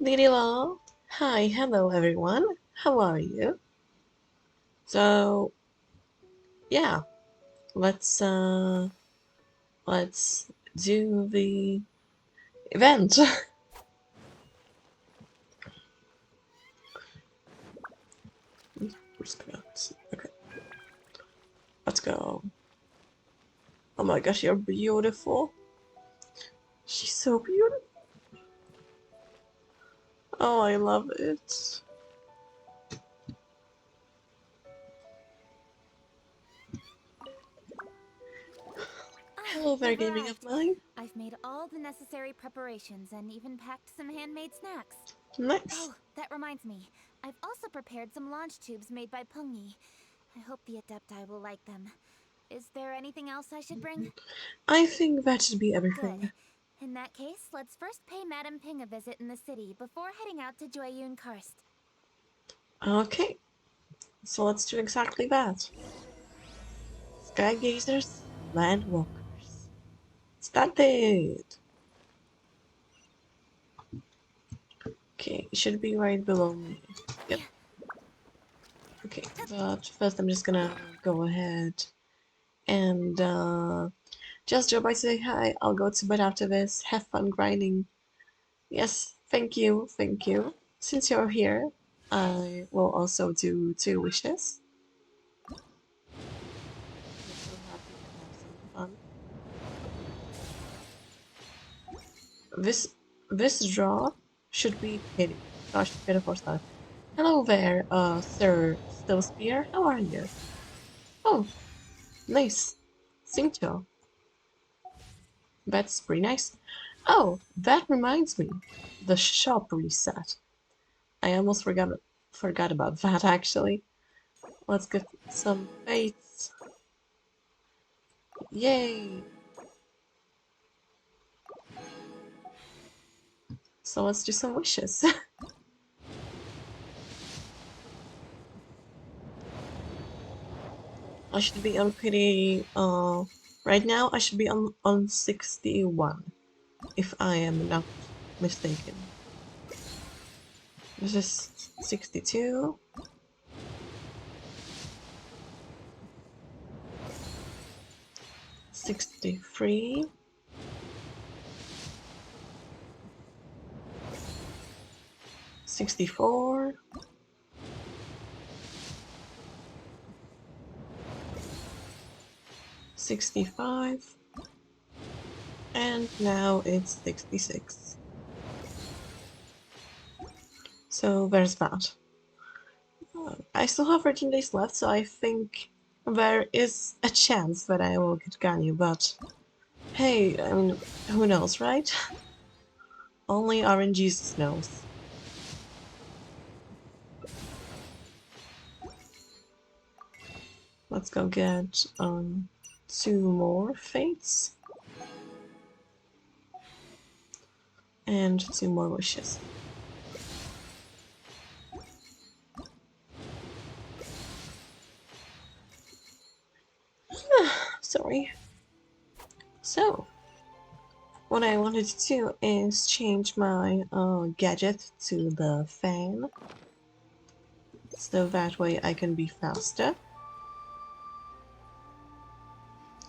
Didilo. Hi, hello everyone. How are you? So yeah, let's uh let's do the event. Okay, let's go. Oh my gosh, you're beautiful. She's so beautiful. Oh, I love it. Ah, Hello there, you've gaming of arrived. mine. I've made all the necessary preparations and even packed some handmade snacks. Nice. Oh, that reminds me. I've also prepared some launch tubes made by Pungi. I hope the Adepti will like them. Is there anything else I should bring? I think that should be everything. Good. In that case, let's first pay Madame Ping a visit in the city before heading out to Jueyun Karst. Okay, so let's do exactly that. Skygazers, landwalkers. Started. Okay, it should be right below me. Yep. Okay, but first I'm just gonna go ahead and just drop by to say hi. I'll go to bed after this. Have fun grinding. Yes, thank you, thank you. Since you're here, I will also do 2 wishes. I'm so happy to have some fun. This this draw should be pity. Gosh, pitiful stuff. Hello there, Sir Stillspear. How are you? Oh, nice. Cinto. That's pretty nice. Oh, that reminds me. The shop reset. I almost forgot about that actually. Let's get some fates. Yay! So let's do some wishes. I should be on pretty right now I should be on 61 if I am not mistaken. This is 62, 63, 64, 65, and now it's 66. So there's that. I still have 13 days left, so I think there is a chance that I will get Ganyu, but hey, I mean, who knows, right? Only RNGesus knows. Let's go get 2 more fates and 2 more wishes. Sorry. So, what I wanted to do is change my gadget to the fan, so that way I can be faster.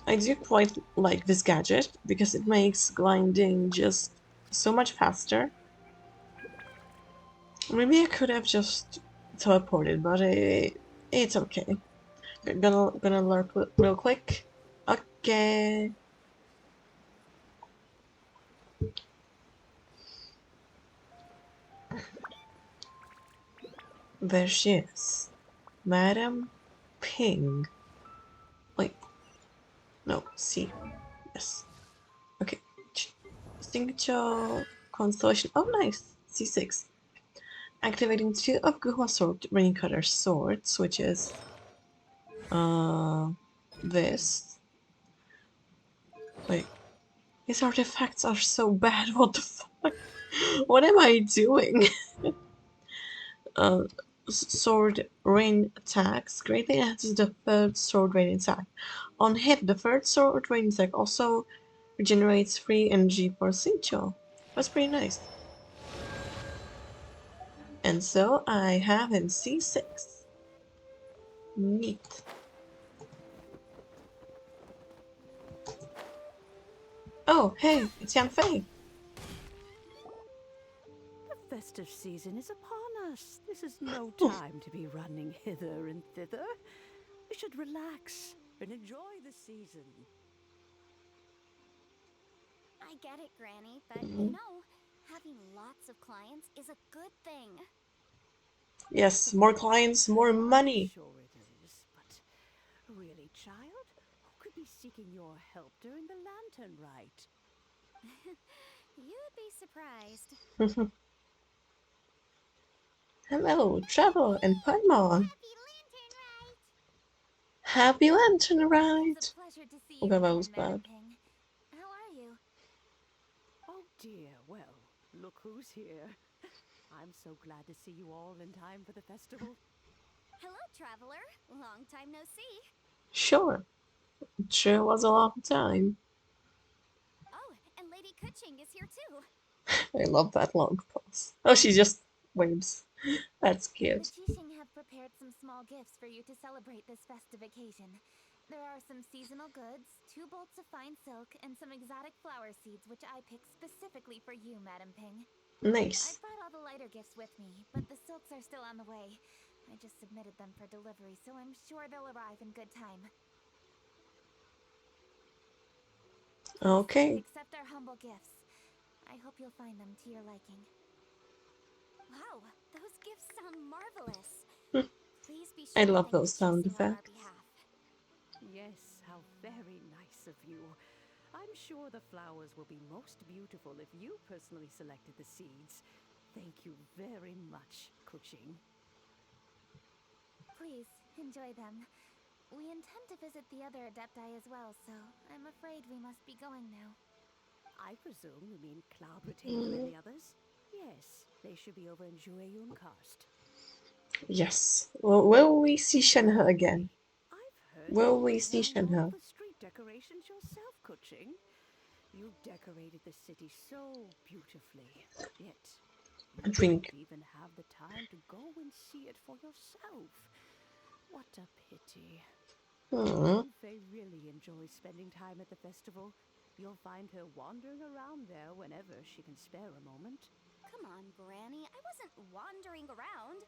I do quite like this gadget because it makes grinding just so much faster. Maybe I could have just teleported, but it's okay. Gonna lurk real quick. Okay. There she is. Madam Ping. Wait, no, C. Yes. Okay. Signature constellation. Oh, nice. C6. Activating 2 of Sword Ring Cutter swords, which is uh this. Wait, these artifacts are so bad. What the fuck? What am I doing? uh, sword rain attacks greatly enhances the third sword rain attack. On hit, the third sword rain attack also regenerates free energy for Sincho. That's pretty nice. And so I have in C6. Neat. Oh, hey, it's Yang Fei. The festive season is upon us. This is no time to be running hither and thither. We should relax and enjoy the season. I get it, Granny, but you know, having lots of clients is a good thing. Yes, more clients, more I'm money. sure it is, but really, child, who could be seeking your help during the lantern rite? You'd be surprised. Hello, Travel and Paimon. Happy Lantern Rite! Happy Lantern It's a Ride. pleasure to see Oh you god, that was again, Madam bad. Ping. How are you? Oh dear, well, look who's here. I'm so glad to see you all in time for the festival. Hello, traveler. Long time no see. Sure, it sure was a long time. Oh, and Lady Kuching is here too. I love that long pause. Oh, she just waves. That's The cute. Jishing have prepared some small gifts for you to celebrate this festive occasion. There are some seasonal goods, 2 bolts of fine silk, and some exotic flower seeds which I picked specifically for you, Madam Ping. I Nice. brought all the lighter gifts with me, but the silks are still on the way. I just submitted them for delivery, so I'm sure they'll arrive in good time. Please, Okay. accept our humble gifts. I hope you'll find them to your liking. Wow, those gifts sound marvelous. Please be I sure to love thank the those sound Jising on our effects. behalf. Yes, how very nice of you. I'm sure the flowers will be most beautiful if you personally selected the seeds. Thank you very much, Kuching. Please, enjoy them. We intend to visit the other Adepti as well, so I'm afraid we must be going now. I presume you mean Cloud Retainer and Mm, the others? Yes, they should be over in Jueyun Karst. yes. Well, will we see Shenhe again? I've heard Will you we see designed all Shenhe? the street decorations yourself, Kuching. You decorated the city so beautifully. Yet, I you think. don't even have the time to go and see it for yourself. What a pity. If Hmm. Yanfei really enjoys spending time at the festival, you'll find her wandering around there whenever she can spare a moment. Come on, Granny. I wasn't wandering around.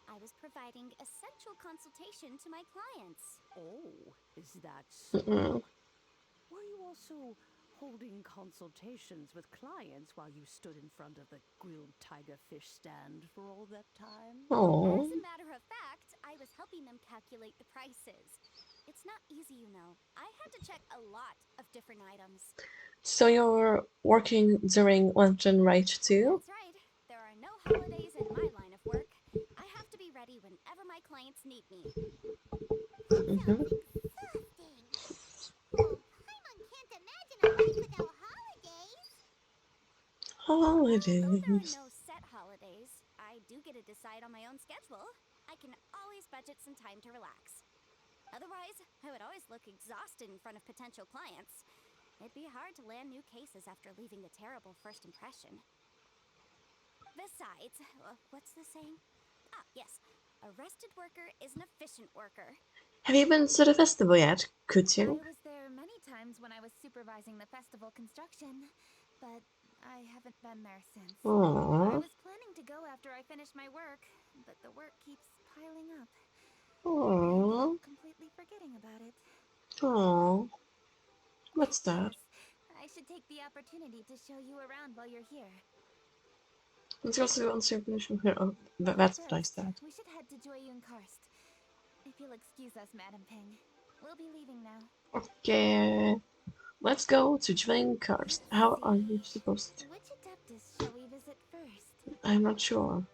I was providing essential consultation to my clients. Oh, is that Mm-mm. so? Were you also holding consultations with clients while you stood in front of the grilled tiger fish stand for all that time? As Oh. a matter of fact, I was helping them calculate the prices. It's not easy, you know. I had to check a lot of different items. So you're working during Lantern Rite too? That's right. There are no holidays in my line of work. I have to be ready whenever my clients need me. That Mm-hmm. sounds exhausting. Oh, Paimon can't imagine a life without holidays. Well, though there are Holidays. no set holidays, I do get to decide on my own schedule. I can always budget some time to relax. Otherwise, I would always look exhausted in front of potential clients. It'd be hard to land new cases after leaving a terrible first impression. Besides, what's the saying? Ah, yes. A rested worker is an efficient worker. Have you been to the festival yet, I Kuching? was there many times when I was supervising the festival construction, but I haven't been there since. I Aww. was planning to go after I finish my work, but the work keeps piling up. I ended up Aww. completely forgetting about it. Aww. What's that? Yes, I should take the opportunity to show you around while you're here. Let's go to the uncertain here. Oh, But that's what I first, said. we should head to Jueyun Karst. If you'll excuse us, Madam Ping. We'll be leaving now. Okay. Let's go to Dwayne Karst. Let's How are you see. supposed to? Which Adeptus shall we visit first? I'm not sure.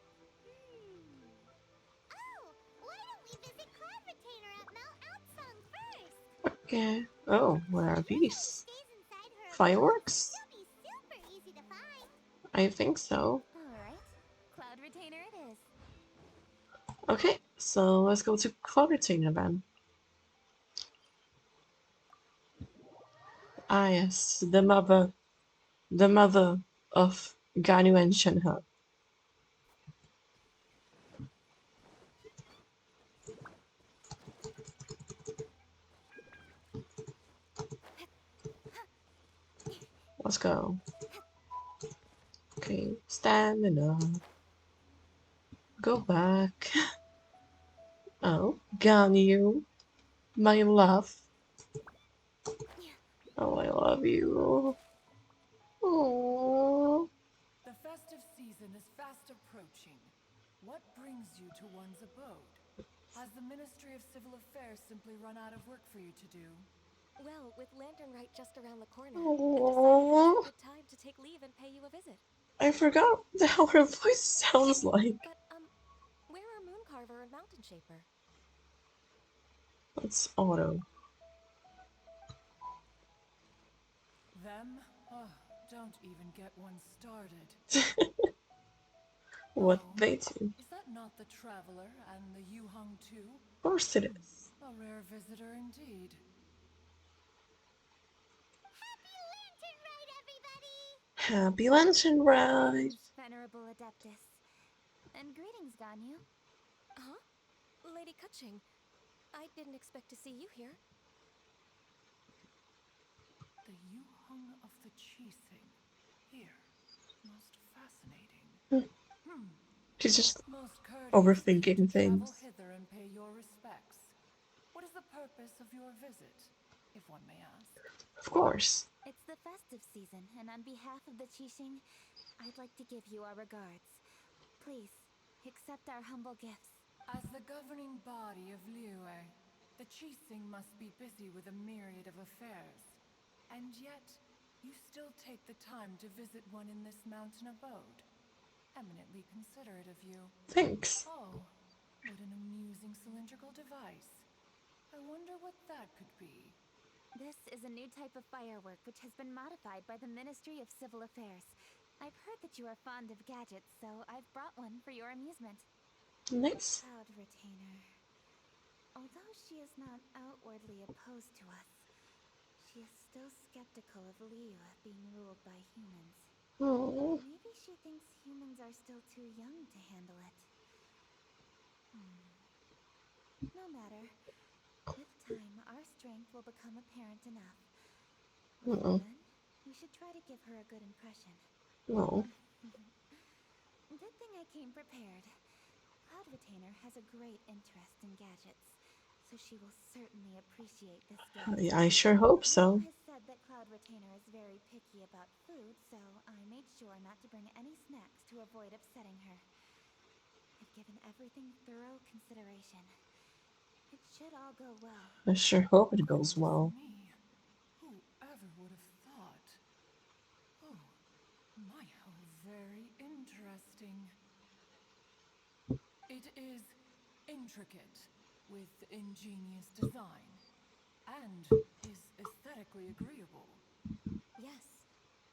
Oh, why don't we visit Cloud Retainer at Mount Outsong first? Okay. Oh, what are Usually these? stays inside her abode, so Fireworks? she'll be super easy to find. I think so. Alright, Cloud Retainer it is. Okay, so let's go to Clovertina then. Ah yes, the mother of Ganu and Shenhe. Let's go. Okay, stamina. Go back. Oh, Ganyu, my love. Oh, I love you. Oh. The festive season is fast approaching. What brings you to one's abode? Has the Ministry of Civil Affairs simply run out of work for you to do? Well, with Lantern Rite just around the corner, I decided it was Oh. a good time to take leave and pay you a visit. I forgot how her voice sounds like. But, where are Mooncarver and Mountain Shaper? That's auto. Them? Oh, don't even get one started. What Oh, they do. is that not the Traveler and the Yuhung too? Of course it is. A rare visitor indeed. Happy Lantern Rite, everybody! Happy Lantern Ride. Greetings, Venerable Adeptus. And greetings, Ganyu. Huh? Lady Kutching, I didn't expect to see you here. The Yuhung of the Chising. Here. Most fascinating. She's just Most courteous of you to overthinking travel things. hither and pay your respects. What is the purpose of your visit, if one may ask? Of course. It's the festive season, and on behalf of the Qixing, I'd like to give you our regards. Please, accept our humble gifts. As the governing body of Liyue, the Qixing must be busy with a myriad of affairs. And yet, you still take the time to visit one in this mountain abode. Eminently considerate of you. Thanks. Oh, what an amusing cylindrical device. I wonder what that could be. This is a new type of firework which has been modified by the Ministry of Civil Affairs. I've heard that you are fond of gadgets, so I've brought one for your amusement. Nice. Cloud Retainer. Although she is not outwardly opposed to us, she is still skeptical of Liyue being ruled by humans. Oh. Maybe she thinks humans are still too young to handle it. No matter. With time, our strength will become apparent enough. Before then, we should try to give her a good impression. No. Good thing I came prepared. Cloud Retainer has a great interest in gadgets, so she will certainly appreciate this gift. I sure hope so. Leo has said that Cloud Retainer is very picky about food, so I made sure not to bring any snacks to avoid upsetting her. I've given everything thorough consideration. It should all go well. I sure hope it goes Goodness well. me. Whoever would have thought? Oh, my, how very interesting. It is intricate, with ingenious design, and is aesthetically agreeable. Yes.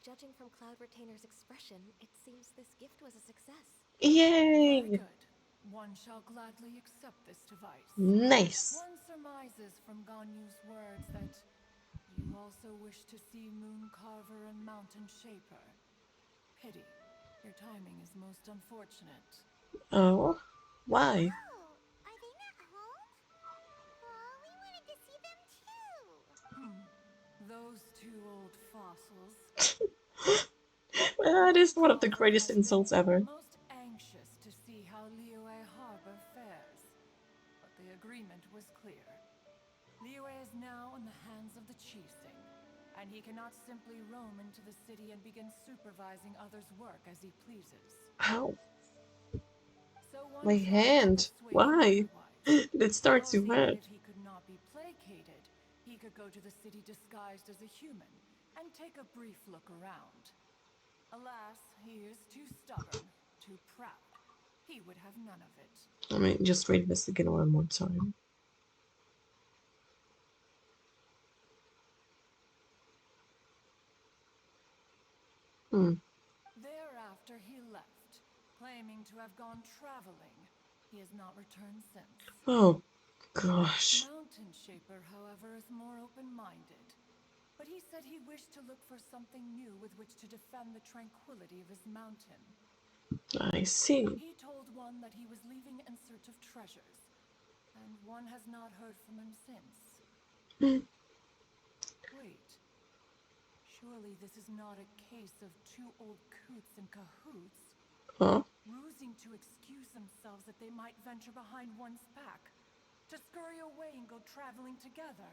Judging from Cloud Retainer's expression, it seems this gift was a success. Very Yay! good. One shall gladly accept this device. Nice. One surmises from Ganyu's words that you also wish to see Mooncarver and Mountain Shaper. Pity. Your timing is most unfortunate. Oh. Why? Oh, are they not home? Oh, we wanted to see them too. Those two old fossils. That is one of the Mooncarver greatest has been insults ever. most anxious to see how Liyue Harbor fares. But the agreement was clear. Liyue is now in the hands of the Qixing, and he cannot simply roam into the city and begin supervising others' work as he pleases. Ow. So one My tries to hand. persuade him Why? otherwise, Did it start to boasting that hurt? if he could not be placated, he could go to the city disguised as a human and take a brief look around. Alas, he is too stubborn, too proud. He would have none of it. I mean, just read this again one more time. Thereafter he left, claiming to have gone traveling. He has not returned since. Oh, gosh. Mountain Shaper, however, is more open-minded. But he said he wished to look for something new with which to defend the tranquility of his mountain. I see. He told one that he was leaving in search of treasures, and one has not heard from him since. Wait. Surely this is not a case of two old coots in cahoots, Huh? rusing to excuse themselves that they might venture behind one's back, to scurry away and go traveling together.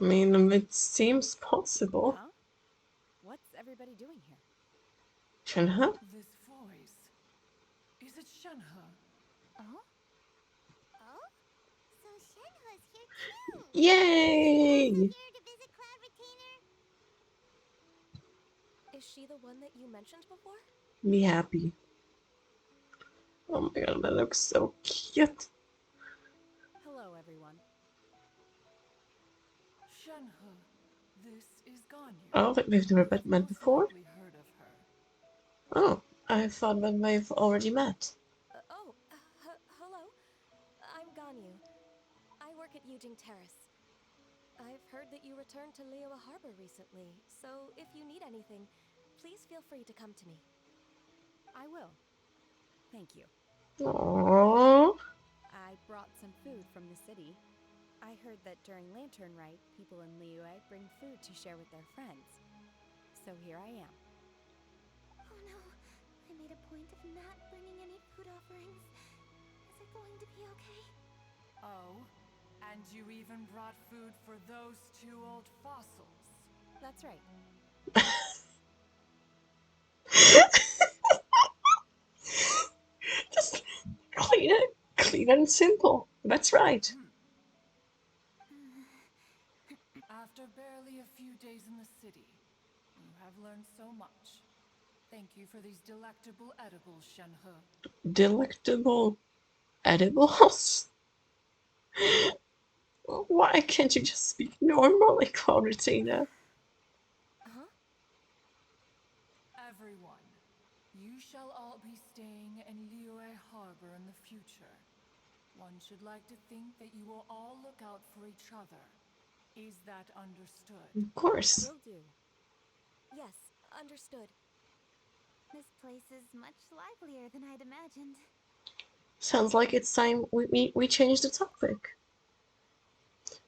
I mean, it seems possible. Huh? What's everybody doing here? Shenhe? This voice. Is it Shenhe? Oh? Oh? So Shenhe's here too! Yay! Here to visit Cloud Retainer? Is she the one that you mentioned before? Be happy. Oh my god, that looks so cute. Hello, everyone. Shenhe. This is Ganyu. I don't think we've never You've met most before. likely heard of her. Oh, I thought that we've already met. Hello. I'm Ganyu. I work at Yujing Terrace. I've heard that you returned to Liyue Harbor recently, so if you need anything, please feel free to come to me. I will. Thank you. Aww. I brought some food from the city. I heard that during Lantern Rite, people in Liyue bring food to share with their friends. So here I am. Oh no, I made a point of not bringing any food offerings. Is it going to be okay? Oh, and you even brought food for those two old fossils. That's right. Just clean and simple. That's right. After barely a few days in the city, you have learned so much. Thank you for these delectable edibles, Shenhe. Delectable edibles? Why can't you just speak normally, Cloud Retainer? Huh? Everyone, you shall all be staying in Liyue Harbor in the future. One should like to think that you will all look out for each other. Is that understood? Of course. Will do. Yes, understood. This place is much livelier than I'd imagined. Sounds like it's time we change the topic.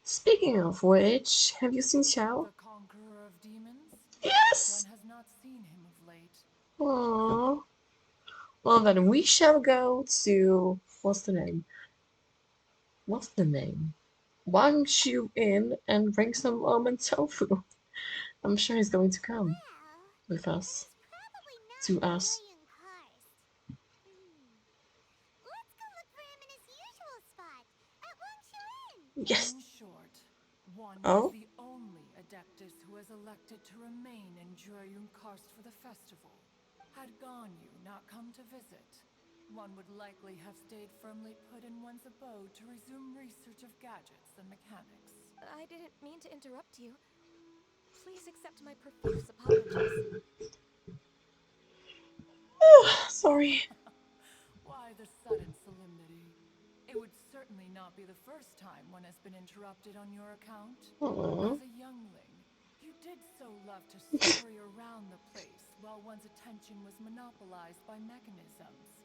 Speaking of which, have you seen Xiao? The conqueror of demons? Yes! One has not seen him of late. Aww. Well, then we shall go to... What's the name? What's the name? Wang Shu Inn and bring some almond tofu. I'm sure he's going to come Well, with us. he's probably not To us. enjoying karst. Let's go look for him in his usual spot, at Wangshuin. Yes! In short, one Oh? is the only Adeptus who has elected to remain in Jueyun Karst for the festival. Had Ganyu not come to visit, one would likely have stayed firmly put in one's abode to resume research of gadgets and mechanics. I didn't mean to interrupt you. Please accept my profuse apologies. Sorry. Why the sudden solemnity? It would certainly not be the first time one has been interrupted on your account. Aww. As a youngling, you did so love to scurry around the place while one's attention was monopolized by mechanisms.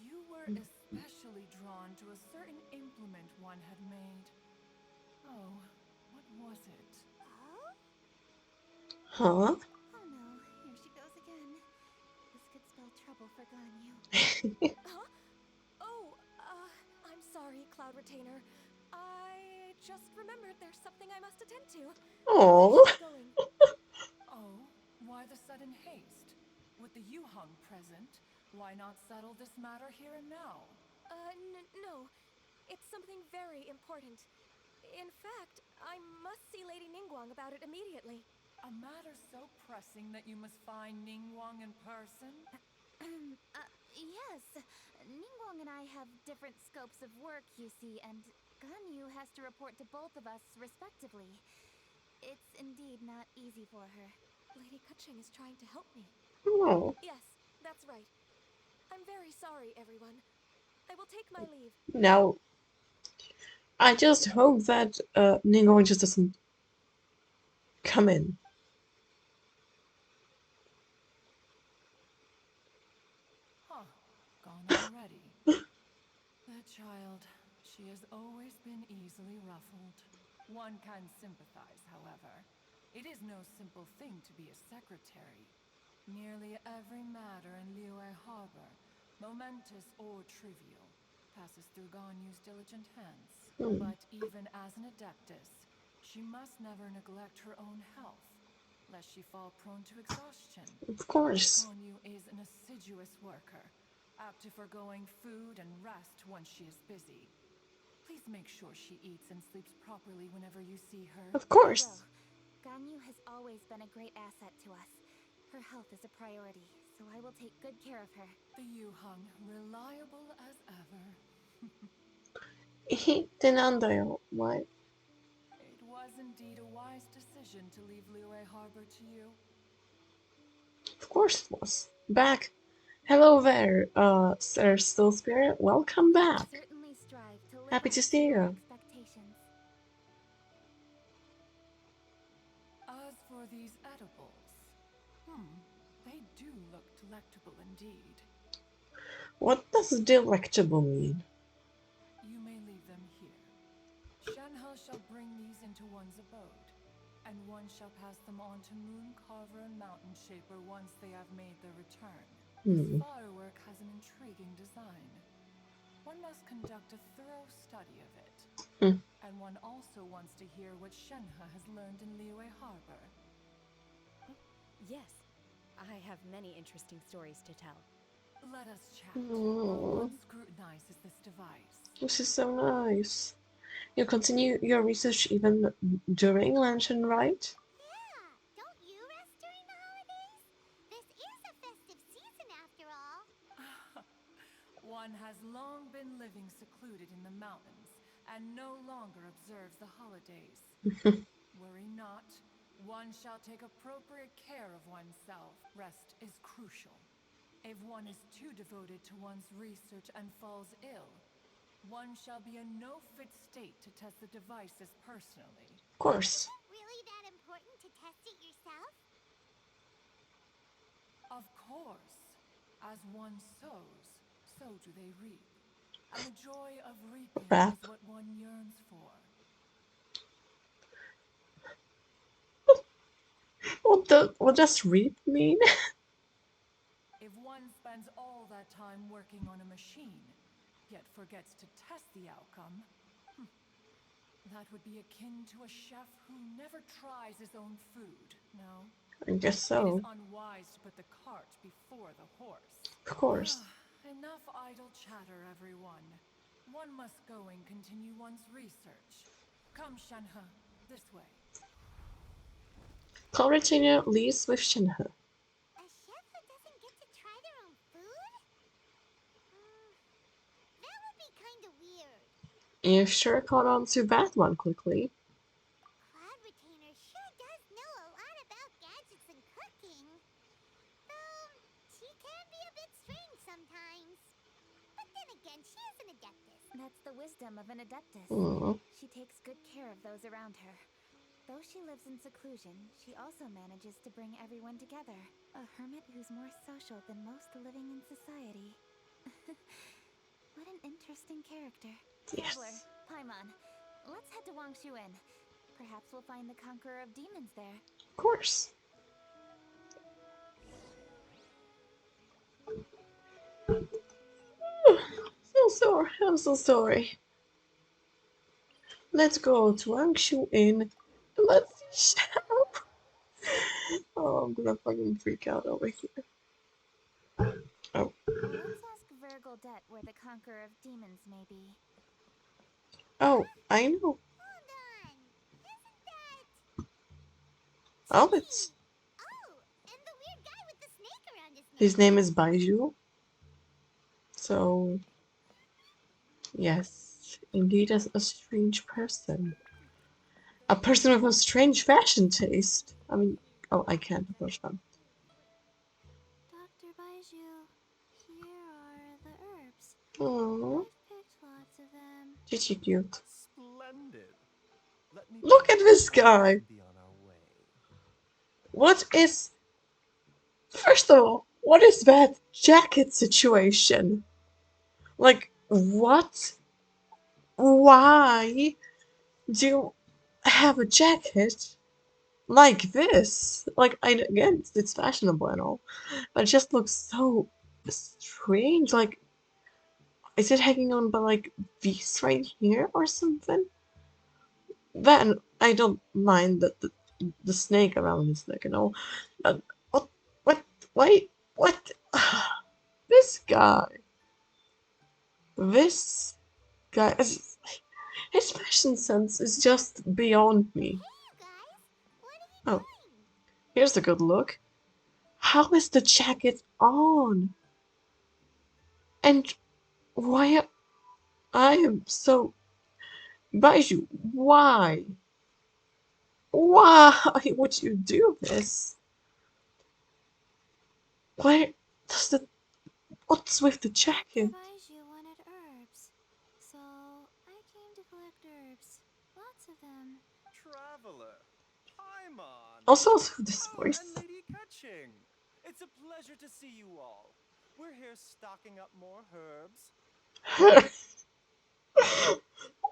You were especially drawn to a certain implement one had made. Oh, what was it? Oh? Huh? Oh no, here she goes again. This could spell trouble for Ganyu. Huh? Oh, I'm sorry, Cloud Retainer. I just remembered there's something I must attend to. I Aww. should be going. Oh, why the sudden haste? With the Yuheng present, why not settle this matter here and now? No. It's something very important. In fact, I must see Lady Ningguang about it immediately. A matter so pressing that you must find Ningguang in person? Yes. Ningguang and I have different scopes of work, you see, and Ganyu has to report to both of us respectively. It's indeed not easy for her. Lady Keqing is trying to help me. Oh. Yes, that's right. I'm very sorry, everyone. I will take my leave. Now, I just hope that Ningguang just doesn't come in. Huh, gone already. That child, she has always been easily ruffled. One can sympathize, however. It is no simple thing to be a secretary. Nearly every matter in Liyue Harbor, momentous or trivial, passes through Ganyu's diligent hands. But even as an adeptus, she must never neglect her own health, lest she fall prone to exhaustion. Of course. Ganyu is an assiduous worker, apt to foregoing food and rest once she is busy. Please make sure she eats and sleeps properly whenever you see her. Of I course. will. Ganyu has always been a great asset to us. Her health is a priority, so I will take good care of her. The Yuhang, reliable as ever. Tenandayo, why? It was indeed a wise decision to leave Liyue Harbor to you. Of course it was. Back. Hello there, Sir Still Spirit. Welcome We will back. certainly strive to live Happy up to see your you. expectations. As for these edibles, they do look delectable indeed. What does delectable mean? You may leave them here. Shenhe shall bring these into one's abode, and one shall pass them on to Moon Carver and Mountain Shaper once they have made their return. This firework has an intriguing design. One must conduct a thorough study of it. And one also wants to hear what Shenhe has learned in Liyue Harbor. Yes, I have many interesting stories to tell. Let us chat while one scrutinizes this device. This is so nice. You continue your research even during Lantern, right? Yeah, don't you rest during the holidays? This is a festive season after all. One has long been living secluded in the mountains and no longer observes the holidays. Worry not. One shall take appropriate care of oneself. Rest is crucial. If one is too devoted to one's research and falls ill, one shall be in no fit state to test the devices personally. Of course. Is it really that important to test it yourself? Of course. As one sows, so do they reap. And the joy of reaping Rap. is what one yearns for. What does reap mean? If one spends all that time working on a machine, yet forgets to test the outcome, that would be akin to a chef who never tries his own food, no? I guess It is so. unwise to put the cart before the horse. Of course. Enough idle chatter, everyone. One must go and continue one's research. Come, Shenhe, this way. Couratina leaves with Shenhe. A chef who doesn't get to try their own food? That would be kinda weird. You sure caught on to that one quickly. Cloud Retainer sure does know a lot about gadgets and cooking. Though, she can be a bit strange sometimes. But then again, she is an adeptus. That's the wisdom of an adeptus. She takes good care of those around her. Though she lives in seclusion, she also manages to bring everyone together. A hermit who's more social than most living in society. What an interesting character. Yes. Traveler, Paimon, let's head to Wangshuin. Perhaps we'll find the Conqueror of Demons there. Of course. So sorry. I'm so sorry. Let's go to Angshu Inn. Let's see Shadow. Oh, I'm gonna fucking freak out over here. Oh. Let's ask Vergoldet where the Conqueror of Demons may be. Oh, I know. Hold on! Isn't that... Oh, it's... Oh, and the weird guy with the snake around his neck. His name is Baiju. So... Yes, indeed a strange person. A person with a strange fashion taste. I mean... Oh, I can't approach them. Dr. Baiju, here are the herbs. Aww. I've picked lots of them. Gigi cute. Splendid. Let me Look at this guy! be on our way. What is... First of all, what is that jacket situation? Like, what? Why do you have a jacket like this. Like, again, it's fashionable and all, but it just looks so strange. Like, is it hanging on by like these right here or something? Then I don't mind the snake around his neck and all. But what? What? Wait, what? This guy. This guy. His fashion sense is just beyond me. Hey, you guys! What are you Oh, doing? here's a good look. How is the jacket on? And why I am so Baiju, why? Why would you do this? Why does the what's with the Dr. jacket? Baiju wanted herbs, so I came to collect herbs. Lots of them. Traveler, Paimon! Also this Oh, and voice. Lady Catching! It's a pleasure to see you all. We're here stocking up more herbs.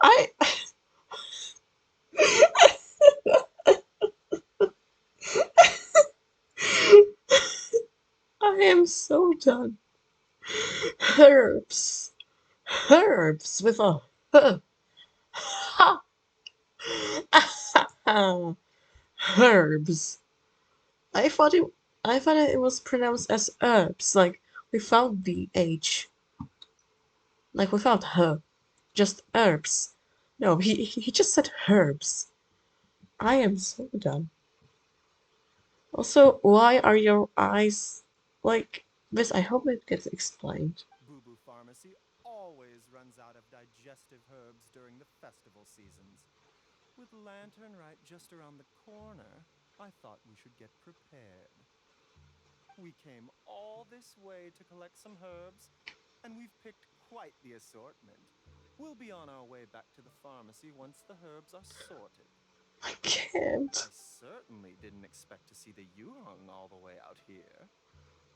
I I am so done. Herbs. Herbs with a herbs. I thought it it was pronounced as herbs, like without the H. Like without her. Just herbs. No, he just said herbs. I am so done. Also, why are your eyes like this? I hope it gets explained. Boo Boo Pharmacy always runs out of digestive herbs during the festival seasons. With Lantern Rite just around the corner, I thought we should get prepared. We came all this way to collect some herbs, and we've picked quite the assortment. We'll be on our way back to the pharmacy once the herbs are sorted. I can't. I certainly didn't expect to see the Yuhong all the way out here.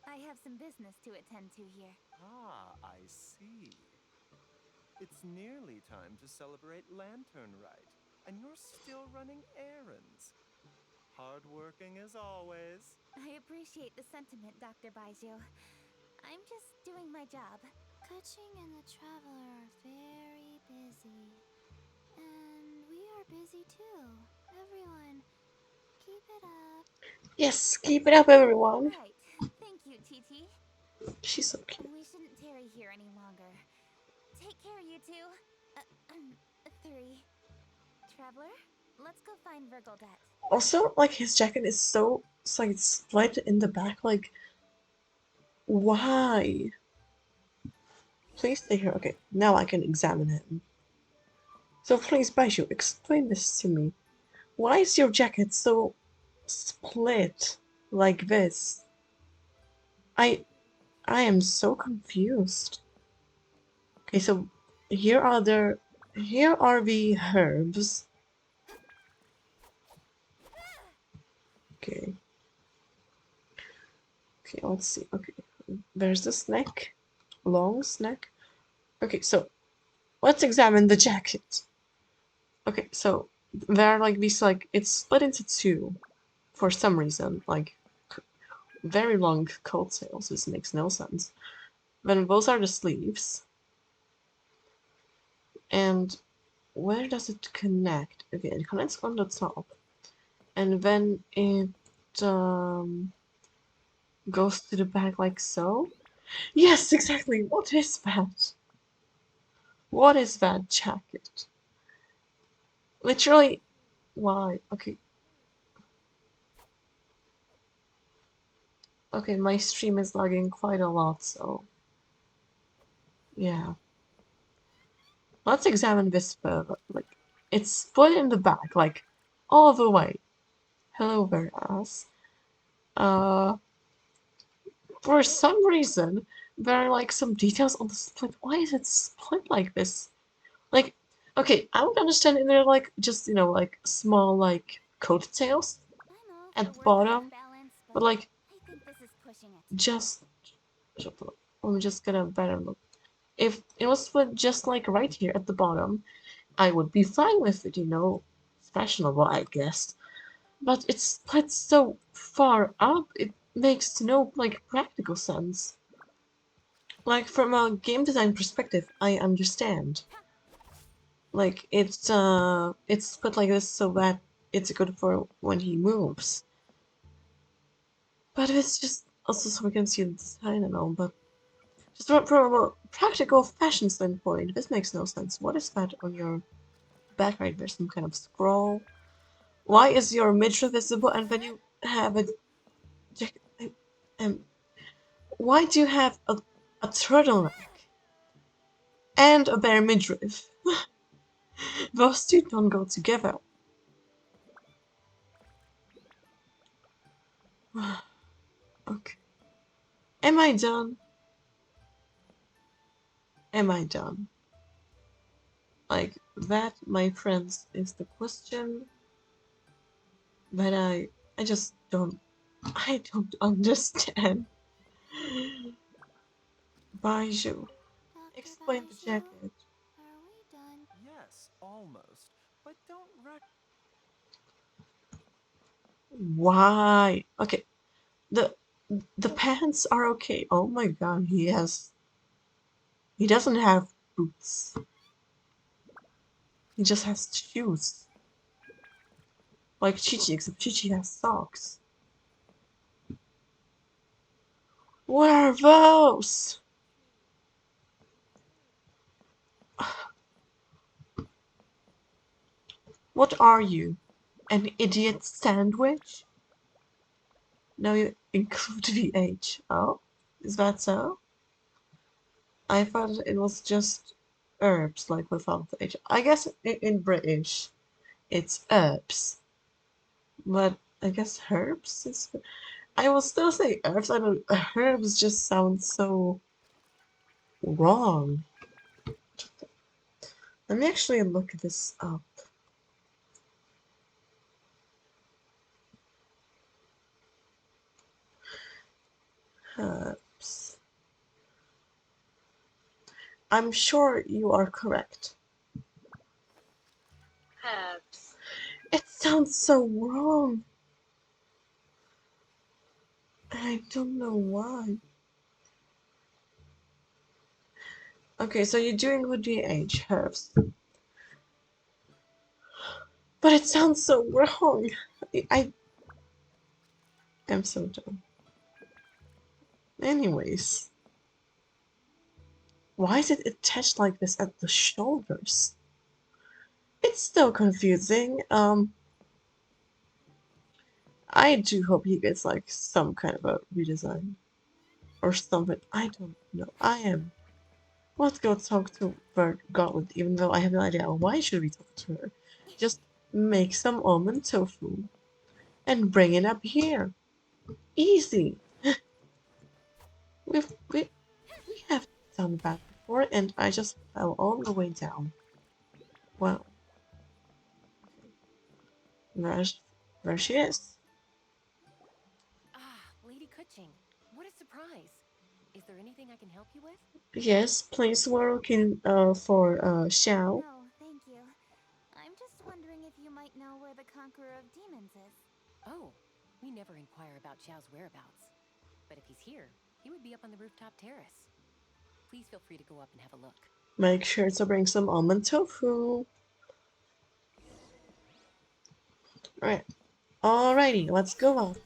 I have some business to attend to here. Ah, I see. It's nearly time to celebrate Lantern Rite, and you're still running errands. Hardworking as always. I appreciate the sentiment, Dr. Baiju. I'm just doing my job. Kutching and the Traveler are very busy. And we are busy too. Everyone, keep it up. Yes, keep it up, everyone. Right. Thank you, TT. She's so cute. We shouldn't tarry here any longer. Take care, you two. Three. Traveler, let's go find Virgildet. Also, like his jacket is so it's like split in the back. Like, why? Please stay here. Okay, now I can examine him. So please, Baiju, explain this to me. Why is your jacket so split like this? I I am so confused. Okay, so here are the herbs. Okay. Okay, let's see. Okay. There's the snack. Long snack. Okay, so let's examine the jacket. Okay, so there are like these like it's split into two for some reason, like very long coattails. This makes no sense. Then those are the sleeves. And where does it connect? Okay, it connects on the top. And then it goes to the back like so. Yes, exactly. What is that? What is that jacket? Literally, why? Okay. Okay, my stream is lagging quite a lot, so yeah. Let's examine this further. Like, it's split in the back, like, all the way. Hello there, ass. Uh, for some reason, there are like some details on the split. Why is it split like this? Like, okay, I would understand if they're like just like small like coattails I'm all at for the work-life bottom, balance, but but like I think this is pushing it. just let me just get a better look. If it was split just like right here at the bottom, I would be fine with it, It's fashionable, I guess. But it's quite so far up, it makes no, like, practical sense. Like, from a game design perspective, I understand. Like, it's put like this so that it's good for when he moves. But it's just also so we can see the design and all, but just from a practical fashion standpoint, this makes no sense. What is that on your back right there? Some kind of scroll? Why is your midriff visible and then you have a jacket? Um, why do you have a turtleneck and a bare midriff? Those two don't go together. Okay. Am I done? Am I done? Like, that, my friends, is the question that I just I don't understand. Baiju. Dr. Explain the Baiju, jacket. are we done? Yes, almost. But don't rush. Why? Okay, the the pants are okay. Oh my god, he doesn't have boots. He just has shoes. Like Chi-Chi, except Chi-Chi has socks. What are those? What are you? An idiot sandwich? No, you include the H. Oh, is that so? I thought it was just herbs, like without the H. I guess in British it's herbs, but I guess herbs is. I will still say herbs. I don't. Herbs just sound so wrong. Let me actually look this up. Herbs. I'm sure you are correct. Herbs. It sounds so wrong. I don't know why. Okay, so you're doing with the H, herbs. But it sounds so wrong. I am so dumb. Anyways, why is it attached like this at the shoulders? It's still confusing. I do hope he gets like some kind of a redesign or something. I don't know. Let's go talk to Bird Gauntlet, even though I have no idea why should we talk to her. Just make some almond tofu and bring it up here. Easy. We've we have done that before, and I just fell all the way down. Wow. There, there she is. Ah, Lady Kuching, what a surprise. Is there anything I can help you with? Yes, please, we're looking for Xiao. No, thank you. I'm just wondering if you might know where the Conqueror of Demons is. Oh, we never inquire about Xiao's whereabouts. But if he's here, he would be up on the rooftop terrace. Please feel free to go up and have a look. Make sure to bring some almond tofu. Alright. Alrighty, let's go up.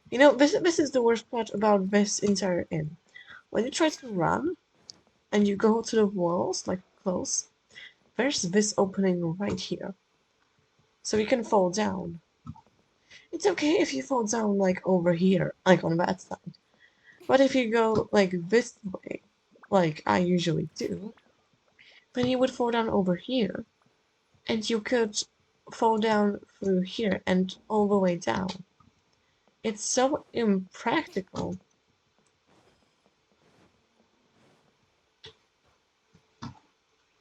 You know, this is the worst part about this entire inn. When you try to run, and you go to the walls, like close, there's this opening right here. So you can fall down. It's okay if you fall down, like, over here, like on that side. But if you go, like, this way, like I usually do, then you would fall down over here. And you could fall down through here and all the way down. It's so impractical.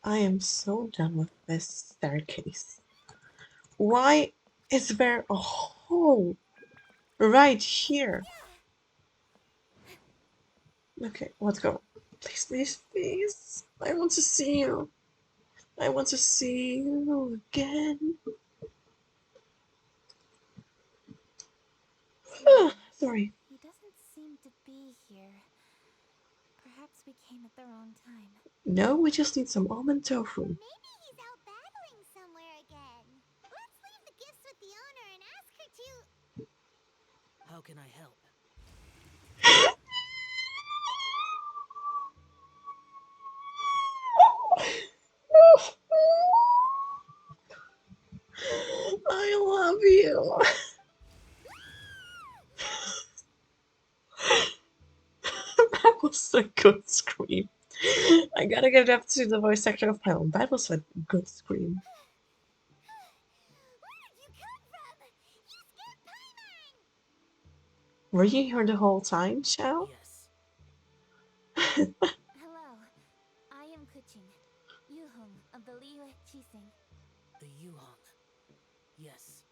I am so done with this staircase. Why is there a hole right here? Okay, let's go. Please, please, please. I want to see you. I want to see you again. Sorry. He doesn't seem to be here. Perhaps we came at the wrong time. No, we just need some almond tofu. Maybe he's out battling somewhere again. Let's leave the gifts with the owner and ask her to... How can I help? I love you. That was a good scream. I gotta give it up to the voice actor of Pylon. That was a good scream. Where did you come from? You scared Paimon! Were you here the whole time, Xiao? Yes. Hello, I am Kuching, Yuhong of the Liyue Chising. The Yuhong. Yes.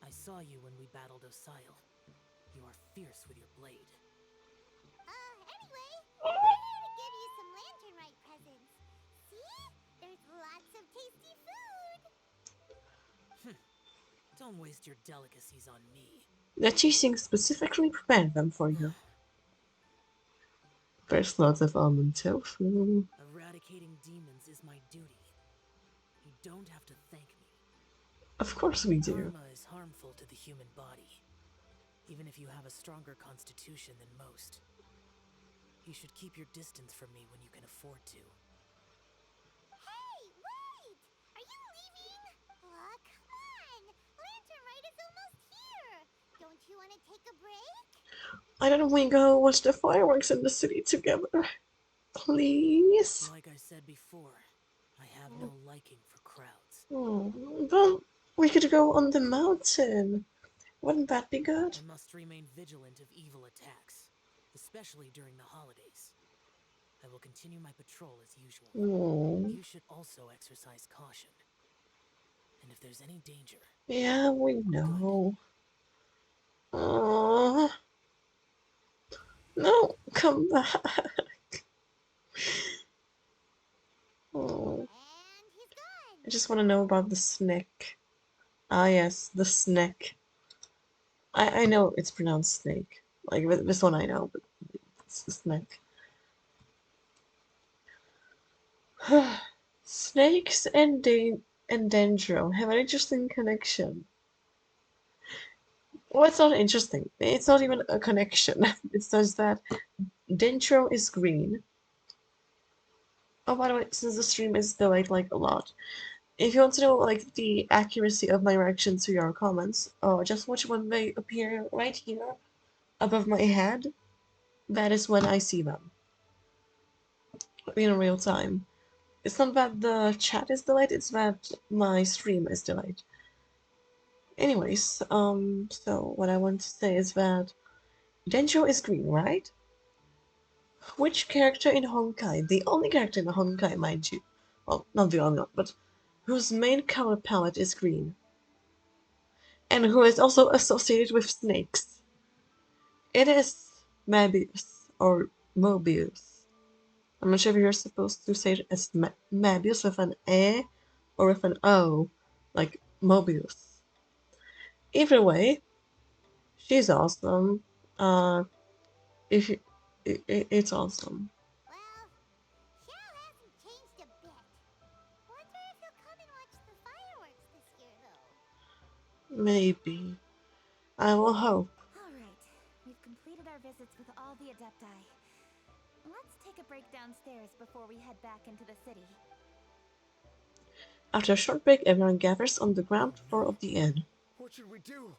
I saw you when we battled Osile. You are fierce with your blade. Anyway, we're here to give you some Lantern Rite presents. See? There's lots of tasty food. Don't waste your delicacies on me. The Chising specifically prepared them for you. There's lots of almond tofu. Eradicating demons is my duty. You don't have to thank me. Of course we do. Karma is harmful to the human body, even if you have a stronger constitution than most. You should keep your distance from me when you can afford to. Hey, wait! Are you leaving? Oh, come on! Lantern Rite is almost here! Don't you want to take a break? Why don't we go watch the fireworks in the city together? Please? Like I said before, I have no liking for crowds. Well, we could go on the mountain. Wouldn't that be good? I must remain vigilant of evil attacks, especially during the holidays. I will continue my patrol as usual. You should also exercise caution. And if there's any danger... Yeah, we know. No, come back. Oh. And he's gone! I just want to know about the snake. Ah, yes, the snake. I know it's pronounced snake. Like, this one I know, but it's the snake. Snakes and Dendro have an interesting connection. Well, it's not interesting. It's not even a connection. It's just that Dendro is green. Oh, by the way, since the stream is delayed like a lot, if you want to know like the accuracy of my reaction to your comments, just watch when they appear right here above my head. That is when I see them in real time. It's not that the chat is delayed, it's that my stream is delayed. Anyways, so what I want to say is that Dendro is green, right? Which character in Honkai, the only character in Honkai, mind you, well, not the only one, but whose main color palette is green, and who is also associated with snakes? It is Mabius, or Mobius. I'm not sure if you're supposed to say it as Mabius with an E or with an O, like Mobius. Either way, she's awesome. If you, it's awesome. Well, Xiao hasn't changed a bit. Wonder if he'll come and watch the fireworks this year, though. Maybe. I will hope. Alright, we've completed our visits with all the Adepti. Let's take a break downstairs before we head back into the city. After a short break, everyone gathers on the ground floor of the inn. What should we do?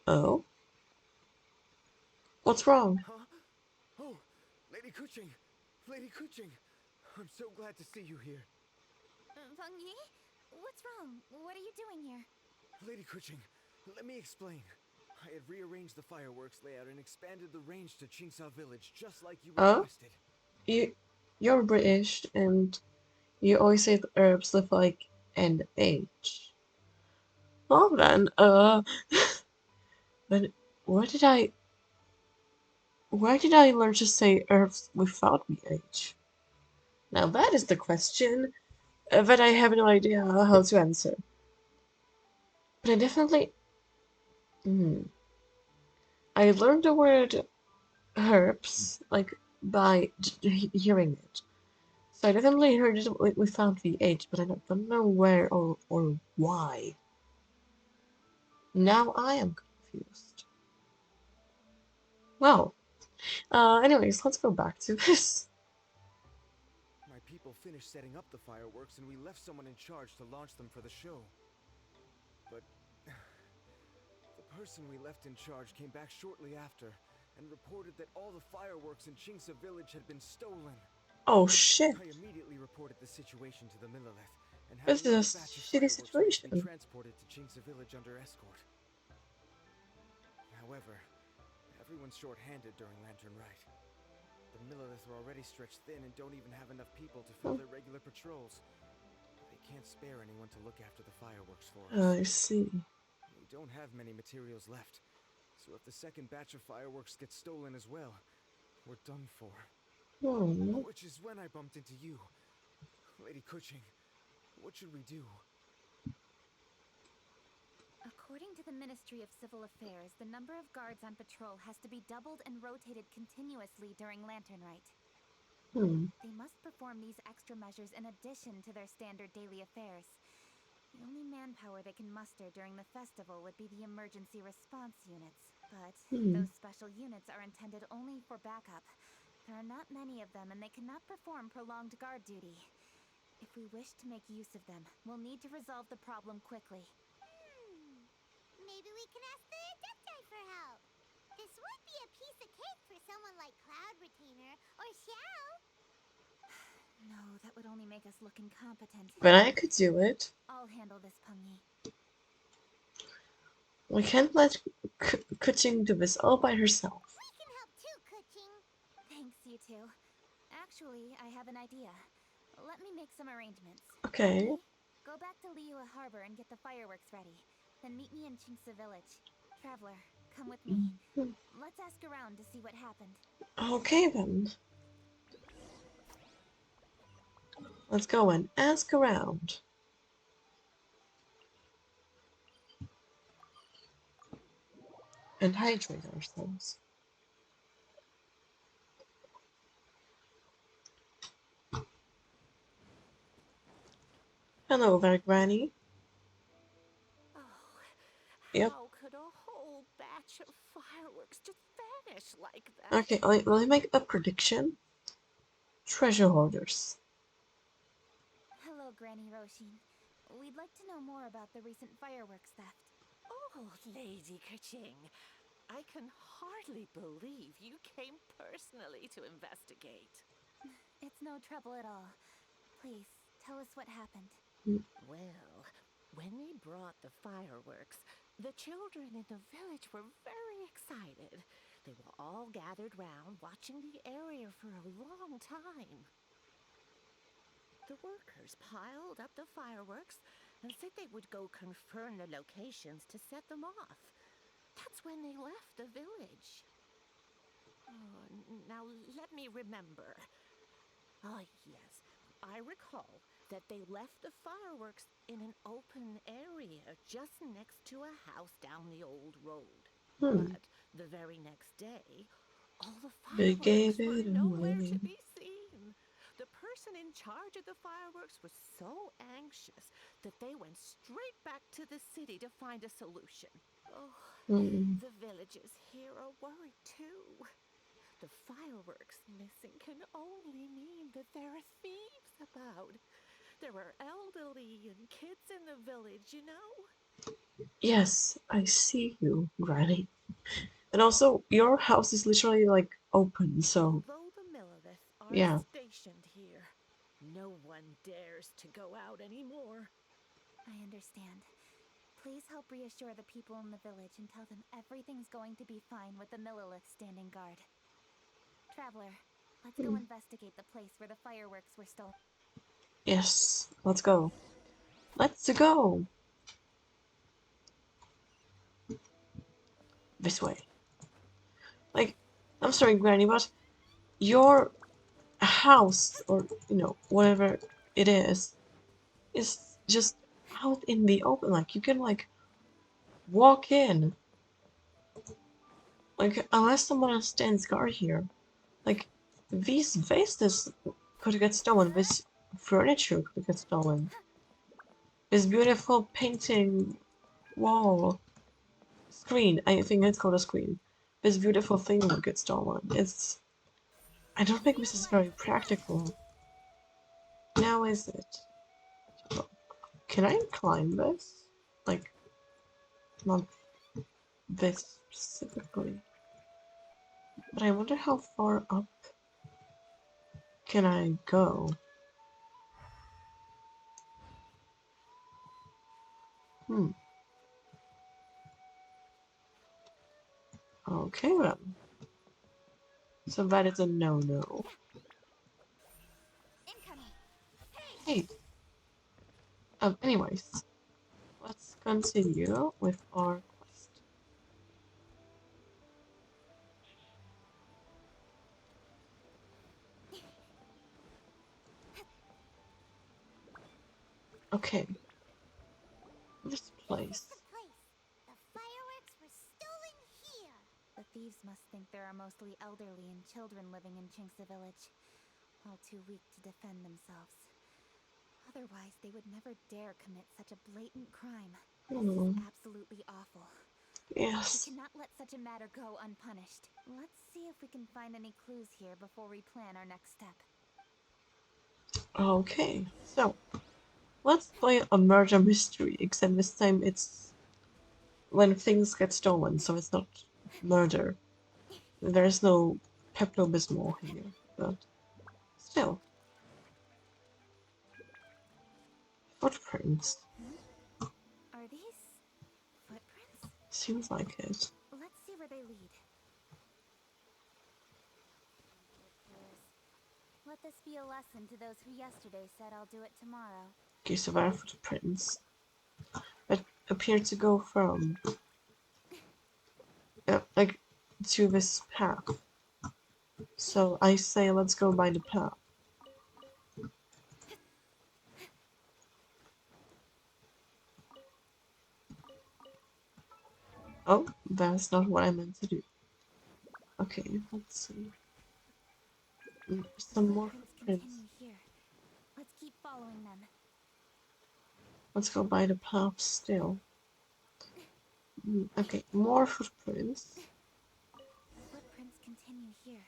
Oh? What's wrong? Huh? Oh, Lady Kuching! Lady Kuching! I'm so glad to see you here. Feng Yi? What's wrong? What are you doing here? Lady Kuching, let me explain. I had rearranged the fireworks layout and expanded the range to Qingsa Village, just like you requested. You're British, and you always say the herbs with like an H. Well then, but where did I learn to say herbs without the H? Now that is the question that I have no idea how to answer. But I definitely... I learned the word herbs, like, by hearing it. So I definitely heard it without the H, but I don't know where or why. Now I am confused. Well, anyways, let's go back to this. My people finished setting up the fireworks and we left someone in charge to launch them for the show. But the person we left in charge came back shortly after and reported that all the fireworks in Chingsa village had been stolen. Oh shit. I immediately reported the situation to the Millilith and had This is a another batch of shitty fireworks quickly situation. transported to Chingsa village under escort. However, everyone's short-handed during Lantern Rite. The Millilith are already stretched thin and don't even have enough people to fill their regular patrols. They can't spare anyone to look after the fireworks for us. I see. We don't have many materials left, so if the second batch of fireworks gets stolen as well, we're done for. Oh. Which is when I bumped into you. Lady Kuching, what should we do? According to the Ministry of Civil Affairs, the number of guards on patrol has to be doubled and rotated continuously during Lantern Rite. They must perform these extra measures in addition to their standard daily affairs. The only manpower they can muster during the festival would be the emergency response units. But those special units are intended only for backup. There are not many of them, and they cannot perform prolonged guard duty. If we wish to make use of them, we'll need to resolve the problem quickly. Maybe we can ask the Adepti for help. This would be a piece of cake for someone like Cloud Retainer or Xiao. No, that would only make us look incompetent. But I could do it. I'll handle this, Pungi. We can't let Kuching do this all by herself. We can help too, Kuching. Thanks, you two. Actually, I have an idea. Let me make some arrangements. Okay. Go back to Liyue Harbor and get the fireworks ready. Then meet me in Chingsa village. Traveler, come with me. Let's ask around to see what happened. Okay then. Let's go and ask around. And hydrate ourselves. Hello there, Granny. Oh, Yep. how could a whole batch of fireworks just vanish like that? Okay, let me make a prediction. Treasure hoarders. Hello, Granny Roshin. We'd like to know more about the recent fireworks theft. Oh, Lady Kuching, I can hardly believe you came personally to investigate. It's no trouble at all. Please, tell us what happened. Well, when they brought the fireworks, the children in the village were very excited. They were all gathered round, watching the area for a long time. The workers piled up the fireworks and said they would go confirm the locations to set them off. That's when they left the village. Oh, now let me remember. Oh, yes. I recall that they left the fireworks in an open area just next to a house down the old road. But the very next day, all the They fireworks gave were it nowhere away. to be seen. The person in charge of the fireworks was so anxious that they went straight back to the city to find a solution. Oh, the villagers here are worried too. The fireworks missing can only mean that there are thieves about. There are elderly and kids in the village, you know? Yes, I see you, Granny. And also, your house is literally like open, so Although the Millilith are yeah. stationed here, no one dares to go out anymore. I understand. Please help reassure the people in the village and tell them everything's going to be fine with the Millilith standing guard. Traveler, let's go investigate the place where the fireworks were stolen. Yes, let's go. Let's go. This way. Like, I'm sorry, Granny, but your a house or whatever it is just out in the open. Like you can like walk in. Like unless someone stands guard here, like these vases could get stolen. This furniture could get stolen. This beautiful painting wall screen. I think it's called a screen. This beautiful thing would get stolen. I don't think this is very practical. Now is it? Can I climb this? Like, not this specifically. But I wonder how far up can I go? Hmm. Okay then. So that is a no-no. Incoming. Hey. Anyways, let's continue with our quest. Okay. This place. This is the place. The fireworks were stolen here. The thieves must think there are mostly elderly and children living in Chinxa village, all too weak to defend themselves. Otherwise, they would never dare commit such a blatant crime. This is absolutely awful. Yes. We cannot let such a matter go unpunished. Let's see if we can find any clues here before we plan our next step. Okay, so let's play a murder mystery, except this time it's when things get stolen, so it's not murder. There's no Pepto-Bismol here, but still. Footprints. Are these footprints? Seems like it. Let's see where they lead. Let this be a lesson to those who yesterday said I'll do it tomorrow. Okay, so there are footprints that appear to go from like to this path. So I say let's go by the path. Oh, that's not what I meant to do. Okay, let's see. Some more footprints. Here. Let's keep following them. Let's go by the path still. Okay, more footprints. The footprints continue here.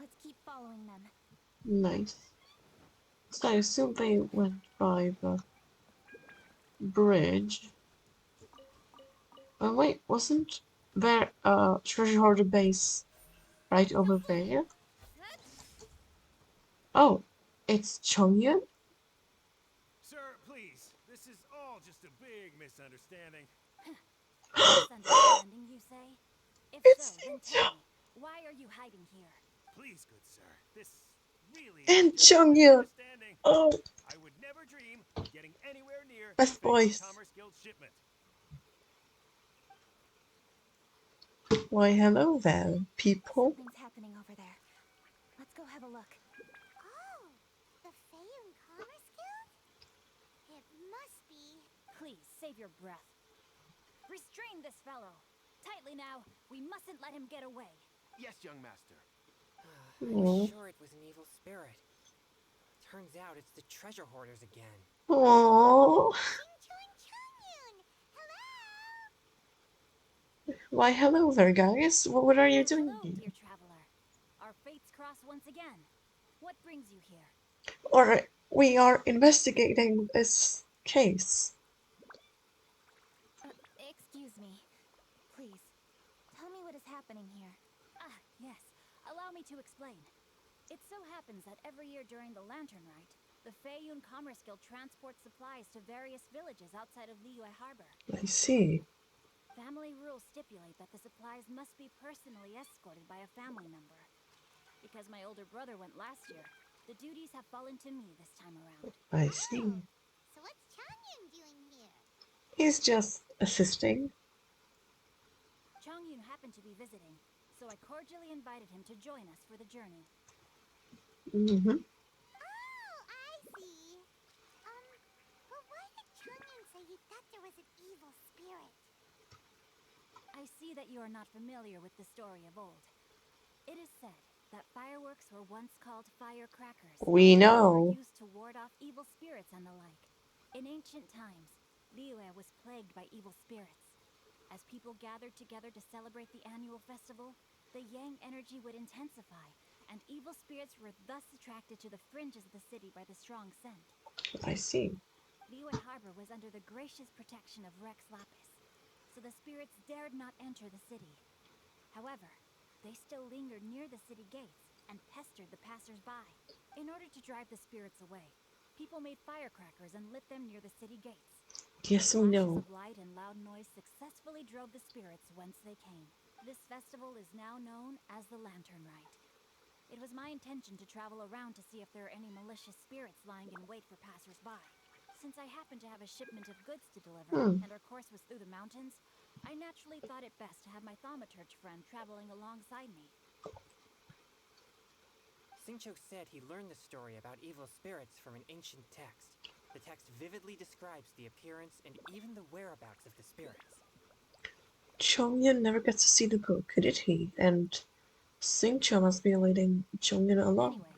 Let's keep following them. Nice. So I assume they went by the bridge. Oh wait, wasn't there a treasure hoarder base right over there? Oh, it's Chongyun? Sir, please. This is all just a big misunderstanding. Misunderstanding, you say? If It's so, then tell me, why are you hiding here? Please, good sir. This really And is just a Chongyun! misunderstanding. Oh, I would never dream of getting anywhere near best the Fayum voice. Commerce Guild shipment. Why hello there, people. Something's happening over there. Let's go have a look. Oh, the Fayum Commerce Guild? It must be. Please, save your breath. Restrain this fellow. Tightly now. We mustn't let him get away. Yes, young master. I was sure it was an evil spirit. Turns out it's the treasure hoarders again. Aww. Chongyun! Hello! Why hello there, guys. What are you doing Hello, here? dear traveler. Our fates cross once again. What brings you here? Or we are investigating this case. Excuse me. Please, tell me what is happening here. Ah, yes. Allow me to explain. It so happens that every year during the Lantern Rite, the Fayun Commerce Guild transports supplies to various villages outside of Liyue Harbor. I see. Family rules stipulate that the supplies must be personally escorted by a family member. Because my older brother went last year, the duties have fallen to me this time around. I see. So what's Chongyun doing here? He's just assisting. Chongyun happened to be visiting, so I cordially invited him to join us for the journey. Mm-hmm. Oh, I see. But why did Chungyun say he thought there was an evil spirit? I see that you are not familiar with the story of old. It is said that fireworks were once called firecrackers. We They were know. used to ward off evil spirits and the like. In ancient times, Liyue was plagued by evil spirits. As people gathered together to celebrate the annual festival, the yang energy would intensify, and evil spirits were thus attracted to the fringes of the city by the strong scent. I see. Liyue Harbor was under the gracious protection of Rex Lapis, so the spirits dared not enter the city. However, they still lingered near the city gates and pestered the passers-by. In order to drive the spirits away, people made firecrackers and lit them near the city gates. Yes, The we flashes know. of light and loud noise successfully drove the spirits whence they came. This festival is now known as the Lantern Rite. It was my intention to travel around to see if there are any malicious spirits lying in wait for passers-by. Since I happened to have a shipment of goods to deliver, Hmm. and our course was through the mountains, I naturally thought it best to have my thaumaturge friend traveling alongside me. Xingqiu said he learned the story about evil spirits from an ancient text. The text vividly describes the appearance and even the whereabouts of the spirits. Chongyun never gets to see the book, did he? And Xingqiu must be leading Chongyun along. Anyway,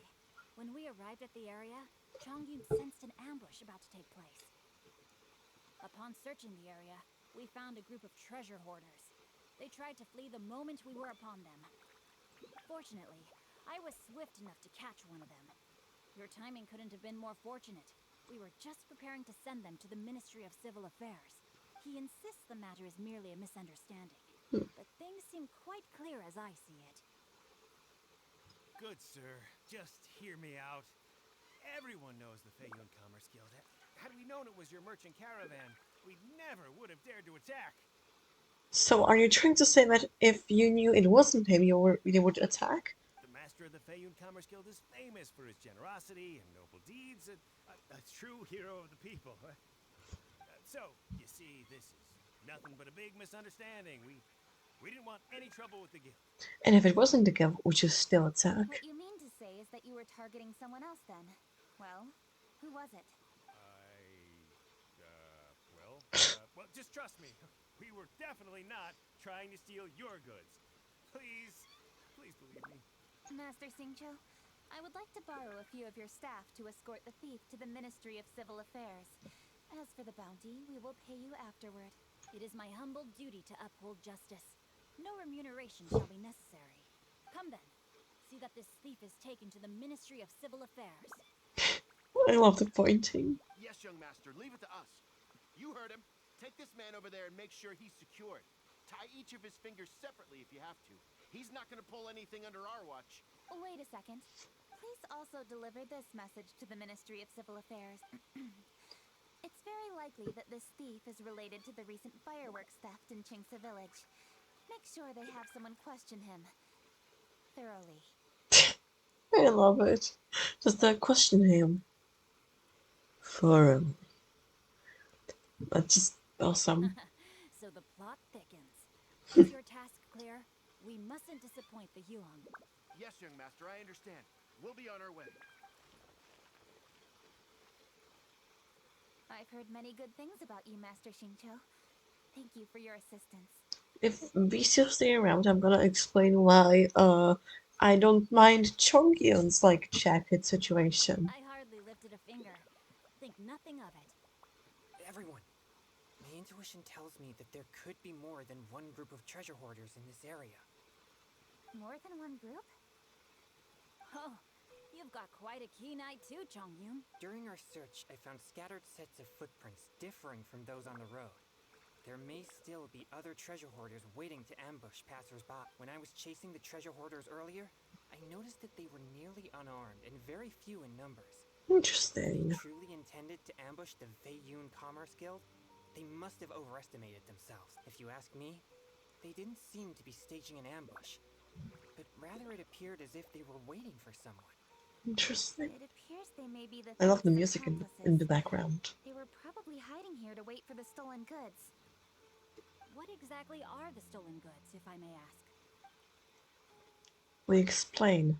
when we arrived at the area, Chongyun sensed an ambush about to take place. Upon searching the area, we found a group of treasure hoarders. They tried to flee the moment we were upon them. Fortunately, I was swift enough to catch one of them. Your timing couldn't have been more fortunate. We were just preparing to send them to the Ministry of Civil Affairs. He insists the matter is merely a misunderstanding, but things seem quite clear as I see it. Good sir, just hear me out. Everyone knows the Feiyun Commerce Guild. Had we known it was your merchant caravan, we never would have dared to attack. So are you trying to say that if you knew it wasn't him, you would attack? The master of the Feiyun Commerce Guild is famous for his generosity and noble deeds, a true hero of the people. So, you see, this is nothing but a big misunderstanding. We didn't want any trouble with the guild. And if it wasn't the guild, would you still attack? What you mean to say is that you were targeting someone else then? Well, who was it? Well, just trust me. We were definitely not trying to steal your goods. Please believe me. Master Xingqiu, I would like to borrow a few of your staff to escort the thief to the Ministry of Civil Affairs. As for the bounty, we will pay you afterward. It is my humble duty to uphold justice. No remuneration shall be necessary. Come then. See that this thief is taken to the Ministry of Civil Affairs. I love the pointing. Yes, young master, leave it to us. You heard him. Take this man over there and make sure he's secured. Tie each of his fingers separately if you have to. He's not gonna pull anything under our watch. Wait a second. Please also deliver this message to the Ministry of Civil Affairs. It's very likely that this thief is related to the recent fireworks theft in Qingce Village. Make sure they have someone question him thoroughly. I love it. Just question him. For him. That's just awesome. So the plot thickens. Is your task clear? We mustn't disappoint the Yuang. Yes, young master, I understand. We'll be on our way. I've heard many good things about you, Master Xingqiu. Thank you for your assistance. If we still stay around, I'm gonna explain why I don't mind Chongyun's like jacket situation. I hardly lifted a finger. Think nothing of it. Everyone, my intuition tells me that there could be more than one group of treasure hoarders in this area. More than one group? Oh, you've got quite a keen eye too, Chongyun. During our search, I found scattered sets of footprints differing from those on the road. There may still be other treasure hoarders waiting to ambush passers-by. When I was chasing the treasure hoarders earlier, I noticed that they were nearly unarmed and very few in numbers. Interesting. If they truly intended to ambush the Feiyun Commerce Guild, they must have overestimated themselves. If you ask me, they didn't seem to be staging an ambush, but rather it appeared as if they were waiting for someone. Interesting. It appears they may be the I love the thief's music in accomplices. the background. They were probably hiding here to wait for the stolen goods. What exactly are the stolen goods, if I may ask? We explain.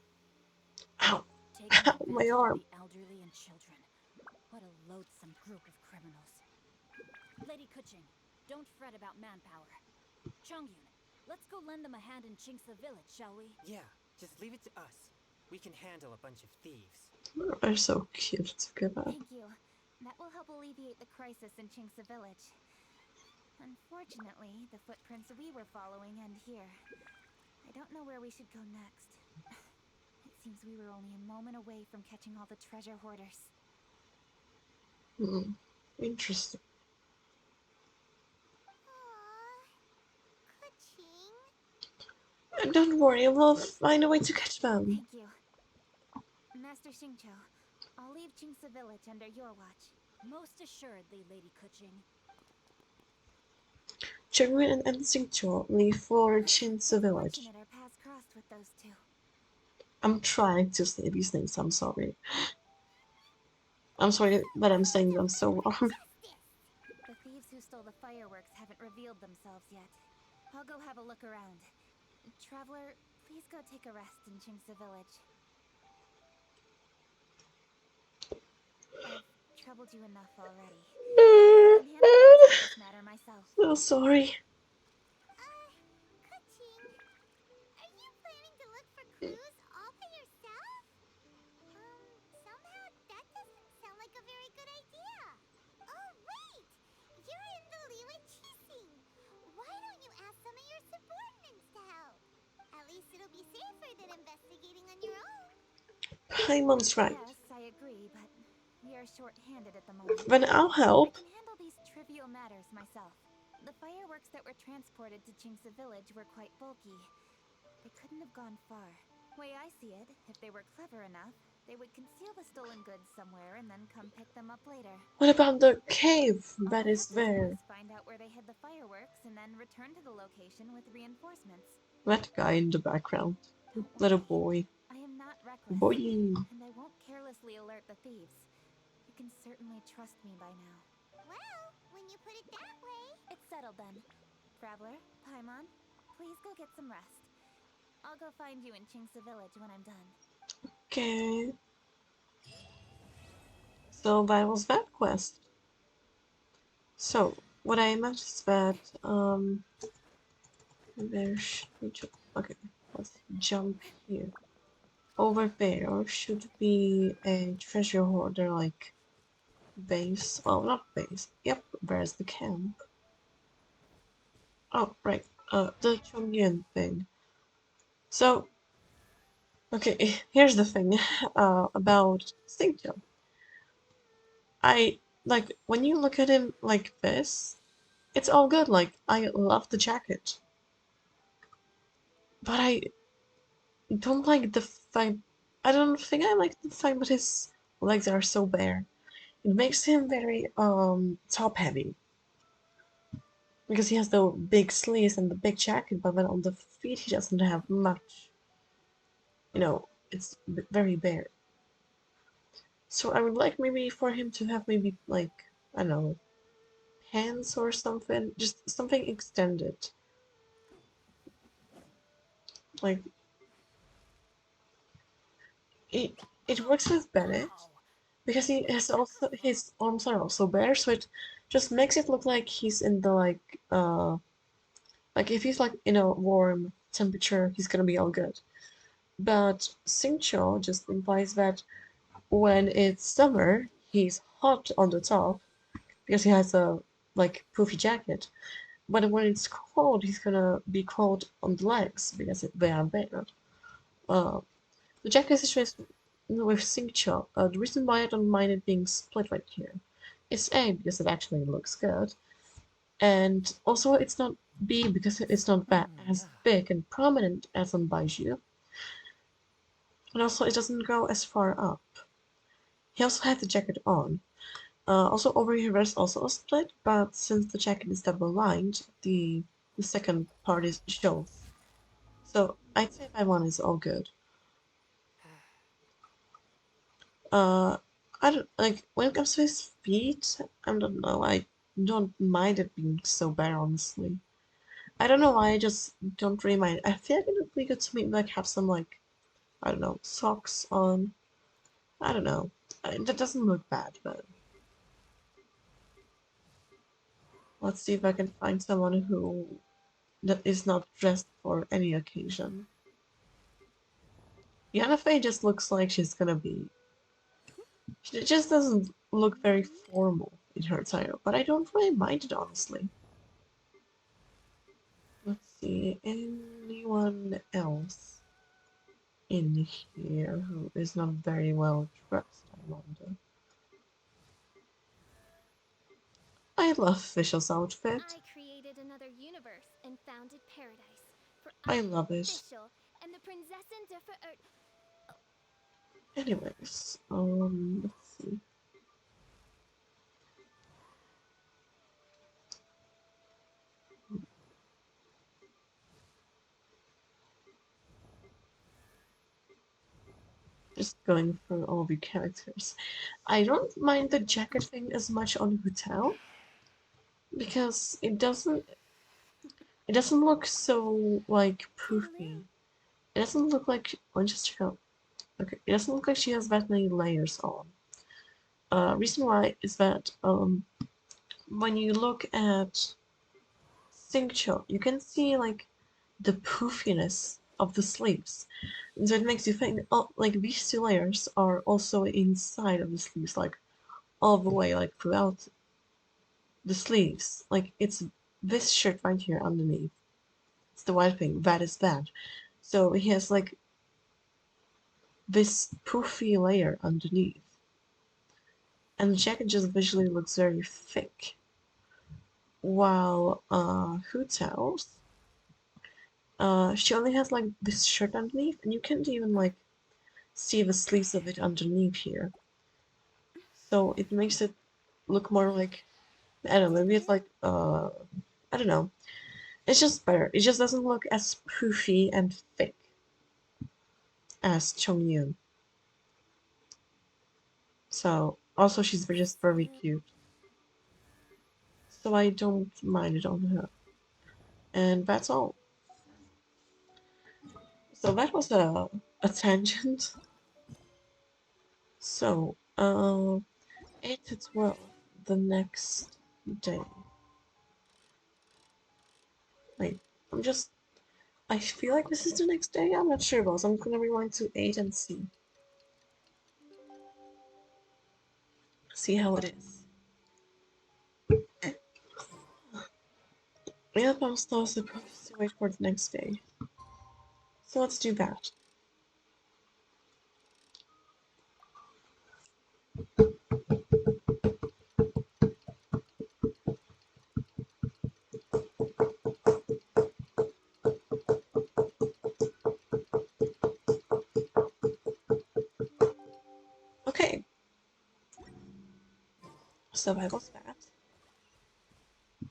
Ow. Take My revenge for arm. the elderly and children. What a loathsome group of criminals. Lady Kuching, don't fret about manpower. Chongyun, let's go lend them a hand in Chingsa village, shall we? Yeah, just leave it to us. We can handle a bunch of thieves. They're so cute to give up. Thank you. That will help alleviate the crisis in Chingsa village. Unfortunately, the footprints we were following end here. I don't know where we should go next. It seems we were only a moment away from catching all the treasure hoarders. Interesting. Don't worry, we'll find a way to catch them. Thank you. Master Xingqiu, I'll leave Chingsa village under your watch. Most assuredly, Lady Kuching. Chongmin and Xingqiu leave for Chinsu village. Fortunate our paths crossed with those two. I'm trying to say these names, I'm sorry. I'm sorry that I'm saying them so wrong. The thieves who stole the fireworks haven't revealed themselves yet. I'll go have a look around. Traveler, please go take a rest in Chingsa village. I've troubled you enough already. I can handle the rest of this matter myself. So sorry. Kuching, are you planning to look for clues all by yourself? Somehow that doesn't sound like a very good idea. Oh, wait! You're in the Liwa Chising. Why don't you ask some of your subordinates to help? At least it'll be safer than investigating on your own. Paimon's right. Yes, I agree, but we are short-handed at the moment. Then I'll help. I can handle these trivial matters myself. The fireworks that were transported to Chingsa village were quite bulky. They couldn't have gone far. Way I see it, if they were clever enough, they would conceal the stolen goods somewhere and then come pick them up later. What about the cave that All is they have to do there? is find out where they hid the fireworks and then return to the location with reinforcements. That guy in the background. Little boy. I am not reckless, Boy. and I won't carelessly alert the thieves. You can certainly trust me by now. Well, when you put it that way. It's settled then. Traveler, Paimon, please go get some rest. I'll go find you in Chingsa village when I'm done. Okay. So that was that quest. So, what I meant is that, where should we jump? Okay, let's jump here. Over there should be a treasure hoarder, like, base. Well, not base. Yep, where's the camp? Oh, right. The Chongyun thing. So, okay, here's the thing, about Xingqiu. Like, when you look at him like this, it's all good, like, I love the jacket. But I don't like the fact, I don't think I like the fact that his legs are so bare. It makes him very, top-heavy. Because he has the big sleeves and the big jacket, but then on the feet he doesn't have much. You know, it's very bare. So I would like maybe for him to have maybe, like, I don't know, pants or something, just something extended. Like, it works with Bennett, because he has also, his arms are also bare, so it just makes it look like he's in the, like if he's like in a warm temperature, he's gonna be all good. But Xingqiu just implies that when it's summer, he's hot on the top because he has a like poofy jacket. But when it's cold, he's gonna be cold on the legs because they are bare. The jacket situation with Xingqiu, the reason why I don't mind it being split right here is A, because it actually looks good, and also it's not B, because it's not as big and prominent as on Baiju, and also it doesn't go as far up. He also had the jacket on. Also over here there's also a split, but since the jacket is double lined, the second part is shows. So I'd say my one is all good. I don't like when it comes to his feet. I don't know. I don't mind it being so bare, honestly. I don't know why. I just don't really mind. I feel like it would be good to maybe like have some like I don't know socks on. I don't know. That doesn't look bad, but let's see if I can find someone who that is not dressed for any occasion. Yennefer just looks like she's gonna be. She just doesn't look very formal in her attire, but I don't really mind it honestly. Let's see, anyone else in here who is not very well dressed, I wonder. I love Fishel's outfit. I created another universe and founded paradise. For I I am love it. Fischl, and the Prinzessin de Anyways, let's see. Just going through all the characters. I don't mind the jacket thing as much on Hotel because it doesn't look so like poofy. It doesn't look like let's just check out. Okay, it doesn't look like she has that many layers on. Reason why is that when you look at Xingqiu, you can see like the poofiness of the sleeves. And so it makes you think, oh, like these two layers are also inside of the sleeves, like all the way, like throughout the sleeves. Like it's this shirt right here underneath. It's the white thing. That is that. So he has like this poofy layer underneath. And the jacket just visually looks very thick. While Hu Tao's, she only has like this shirt underneath, and you can't even like see the sleeves of it underneath here. So it makes it look more like, I don't know, maybe it's like I don't know. It's just better. It just doesn't look as poofy and thick as Chongyun. So also she's just very cute. So I don't mind it on her. And that's all. So that was a tangent. So 8 to 12 the next day. Wait, I feel like this is the next day. I'm not sure, boss. I'm gonna rewind to 8 and see how it is. Yeah, but I'm still supposed to wait for the next day. So let's do that. Okay, so that was that.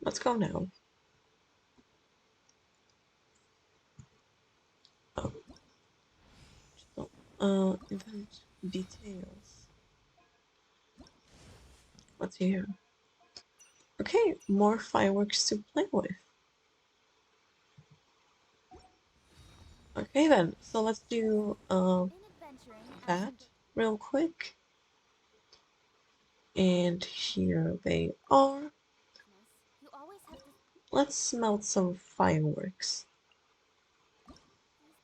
Let's go now. Oh, so, event details. What's here? Okay, more fireworks to play with. Okay then, so let's do that real quick. And here they are. Let's smelt some fireworks.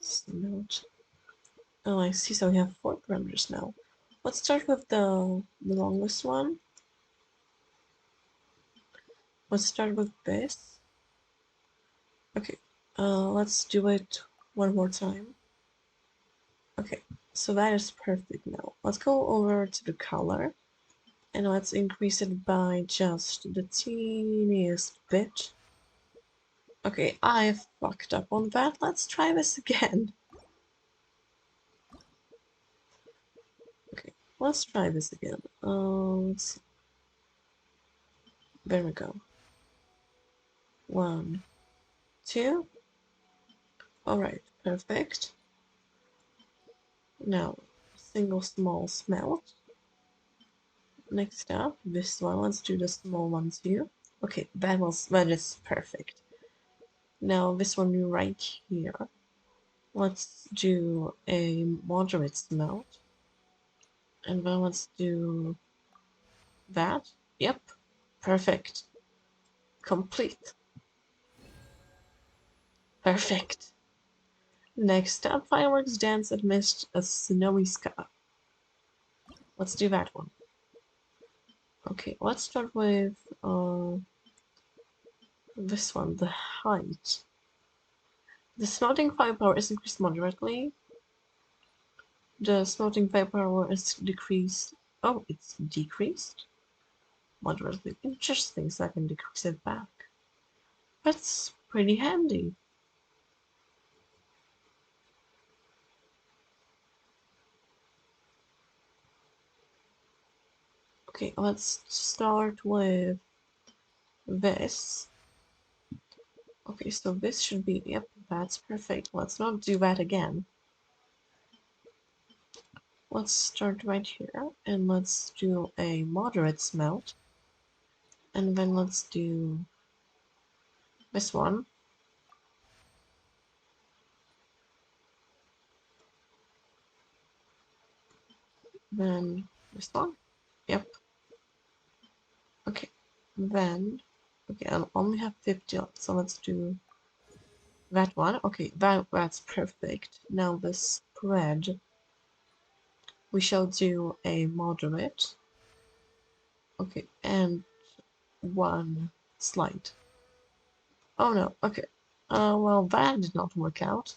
Smelt. Oh, I see. So we have 4 parameters now. Let's start with the longest one. Let's start with this. Okay. Let's do it one more time. Okay. So that is perfect now. Let's go over to the color. And let's increase it by just the teeniest bit. Okay, I fucked up on that. Let's try this again. Okay, let's try this again. Let's see. There we go. 1, 2. Alright, perfect. Now, single small smelt. Next up, this one. Let's do the small one too. Okay, that is perfect. Now this one right here. Let's do a moderate smelt. And then let's do that. Yep, perfect. Complete. Perfect. Next up, fireworks dance amidst a snowy sky. Let's do that one. Okay, let's start with this one, the height. The smelting firepower is increased moderately. The smelting firepower is decreased. Oh, it's decreased? Moderately. Interesting, so I can decrease it back. That's pretty handy. Okay, let's start with this. Okay, so this should be, yep, that's perfect. Let's not do that again. Let's start right here, and let's do a moderate smelt. And then let's do this one. Then this one. Yep. Okay. Then, okay, I'll only have 50 left, so let's do that one. Okay, that's perfect. Now the spread, we shall do a moderate. Okay, and one slight. Oh no, okay. Well, that did not work out.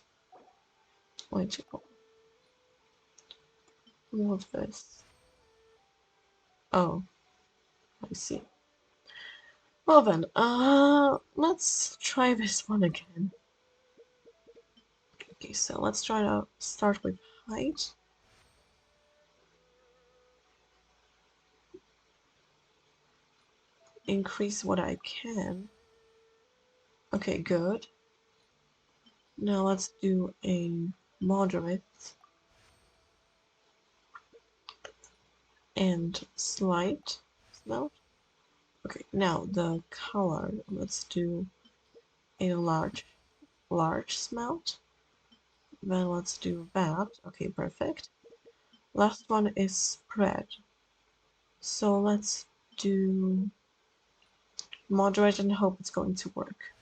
Wait, what's this? Oh, I see. Well then, let's try this one again. Okay, so let's try to start with height. Increase what I can. Okay, good. Now let's do a moderate and slight smelt. Okay, now the color, let's do a large smelt. Then let's do that. Okay, perfect. Last one is spread. So let's do moderate and hope it's going to work.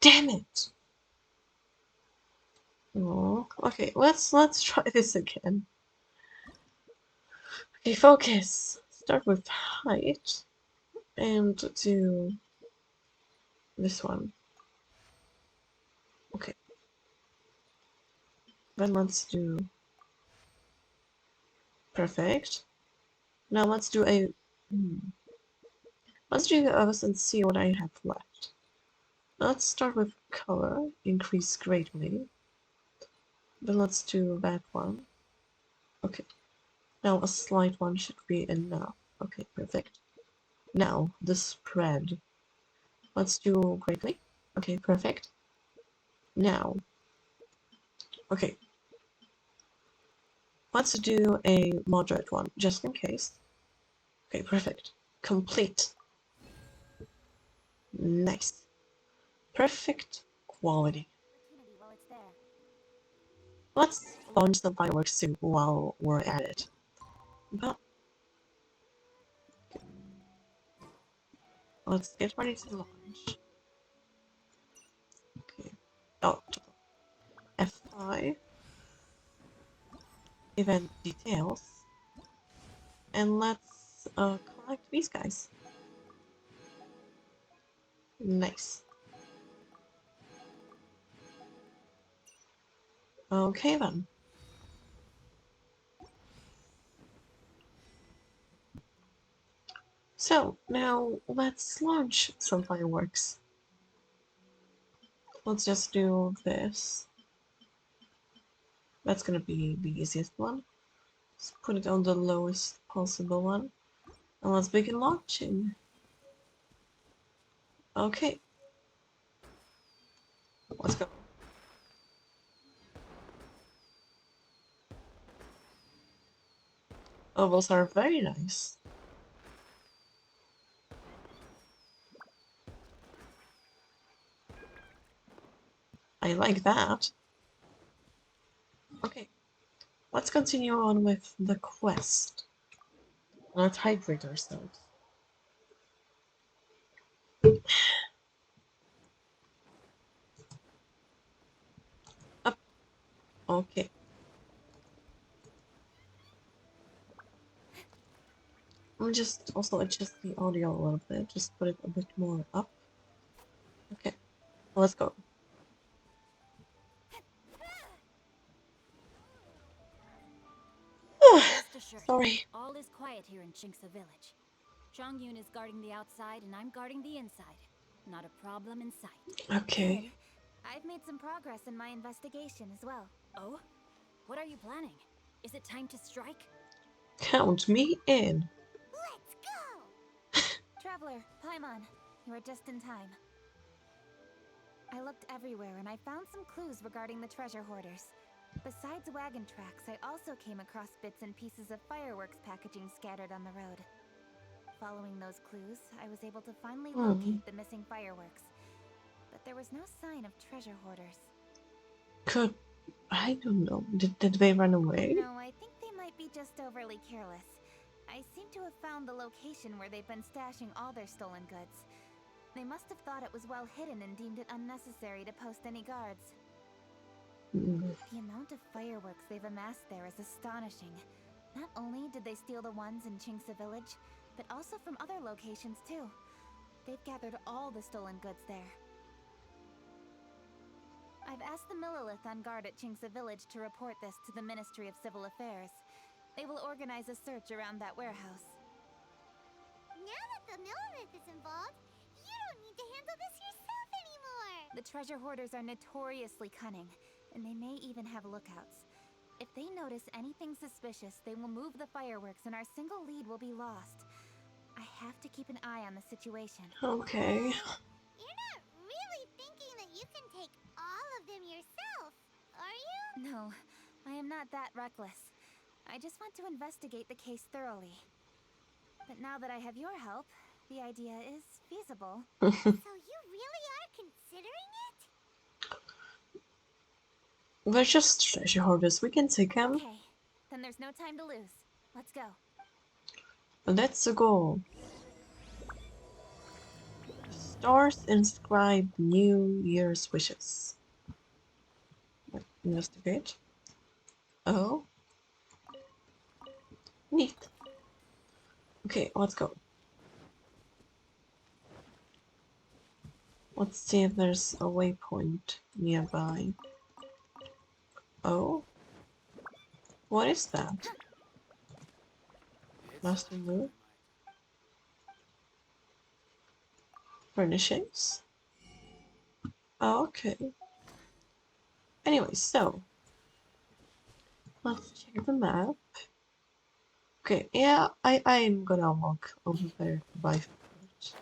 Damn it! Oh, okay, let's try this again. Okay, focus. Start with height and do this one. Okay. Then let's do perfect. Now let's do a let's do the others and see what I have left. Let's start with color, increase greatly. Then let's do that one. Okay. Now a slight one should be enough. Okay, perfect. Now the spread. Let's do greatly. Okay, perfect. Now, okay. Let's do a moderate one, just in case. Okay, perfect. Complete. Nice. Perfect quality. While it's there. Let's launch some fireworks soon while we're at it. But let's get ready to launch. Okay. Oh, F5. Event details. And let's collect these guys. Nice. Okay then. So now let's launch some fireworks. Let's just do this. That's gonna be the easiest one. Let's put it on the lowest possible one. And let's begin launching. Okay. Let's go. Oh, those are very nice. I like that. Okay. let's continue on with the quest. Let's hydrate ourselves. Up. Okay. I'm just also adjust the audio a little bit, just put it a bit more up. Okay, let's go. Rest assured, Sorry. all is quiet here in Chinksa village. Chongyun is guarding the outside and I'm guarding the inside. Not a problem in sight. Okay. Good. I've made some progress in my investigation as well. Oh? What are you planning? Is it time to strike? Count me in. Let's go! Traveler, Paimon, you are just in time. I looked everywhere and I found some clues regarding the treasure hoarders. Besides wagon tracks, I also came across bits and pieces of fireworks packaging scattered on the road. Following those clues, I was able to finally locate the missing fireworks. But there was no sign of treasure hoarders. Could... I don't know. Did they run away? No, I think they might be just overly careless. I seem to have found the location where they've been stashing all their stolen goods. They must have thought it was well hidden and deemed it unnecessary to post any guards. The amount of fireworks they've amassed there is astonishing. Not only did they steal the ones in Chinksa village, but also from other locations too. They've gathered all the stolen goods there. I've asked the Millilith on guard at Chinksa village to report this to the Ministry of Civil Affairs. They will organize a search around that warehouse. Now that the Millilith is involved, you don't need to handle this yourself anymore! The treasure hoarders are notoriously cunning, and they may even have lookouts. If they notice anything suspicious, they will move the fireworks and our single lead will be lost. I have to keep an eye on the situation. Okay. You're not really thinking that you can take all of them yourself, are you? No, I am not that reckless. I just want to investigate the case thoroughly. But now that I have your help, the idea is feasible. So you really are considering it? They're just treasure hoarders. We can take them. Okay, then there's no time to lose. Let's go. Let's go. Stars inscribe New Year's wishes. Investigate. Oh. Neat. Okay, let's go. Let's see if there's a waypoint nearby. Oh? What is that? Master Loot? Furnishings? Oh, okay. Anyway, so let's check the map. Okay, yeah, I'm gonna walk over there by foot.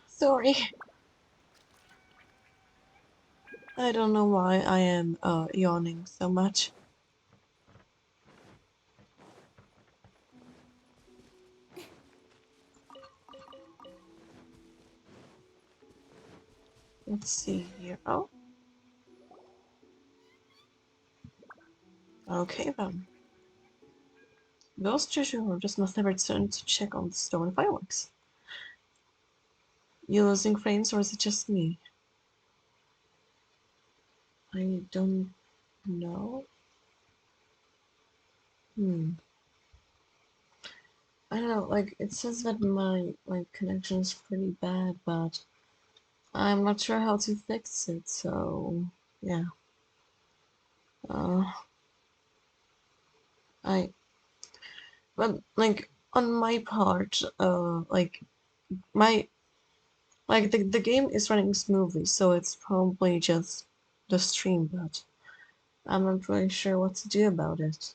Sorry. I don't know why I am yawning so much. Let's see here. Oh. Okay then. Those treasure hoarders must have returned to check on the stolen fireworks. You losing frames or is it just me? I don't know. I don't know, like, it says that my, like, connection is pretty bad, but I'm not sure how to fix it, so, yeah. But, like, on my part, like, the game is running smoothly, so it's probably just the stream, but I'm not really sure what to do about it.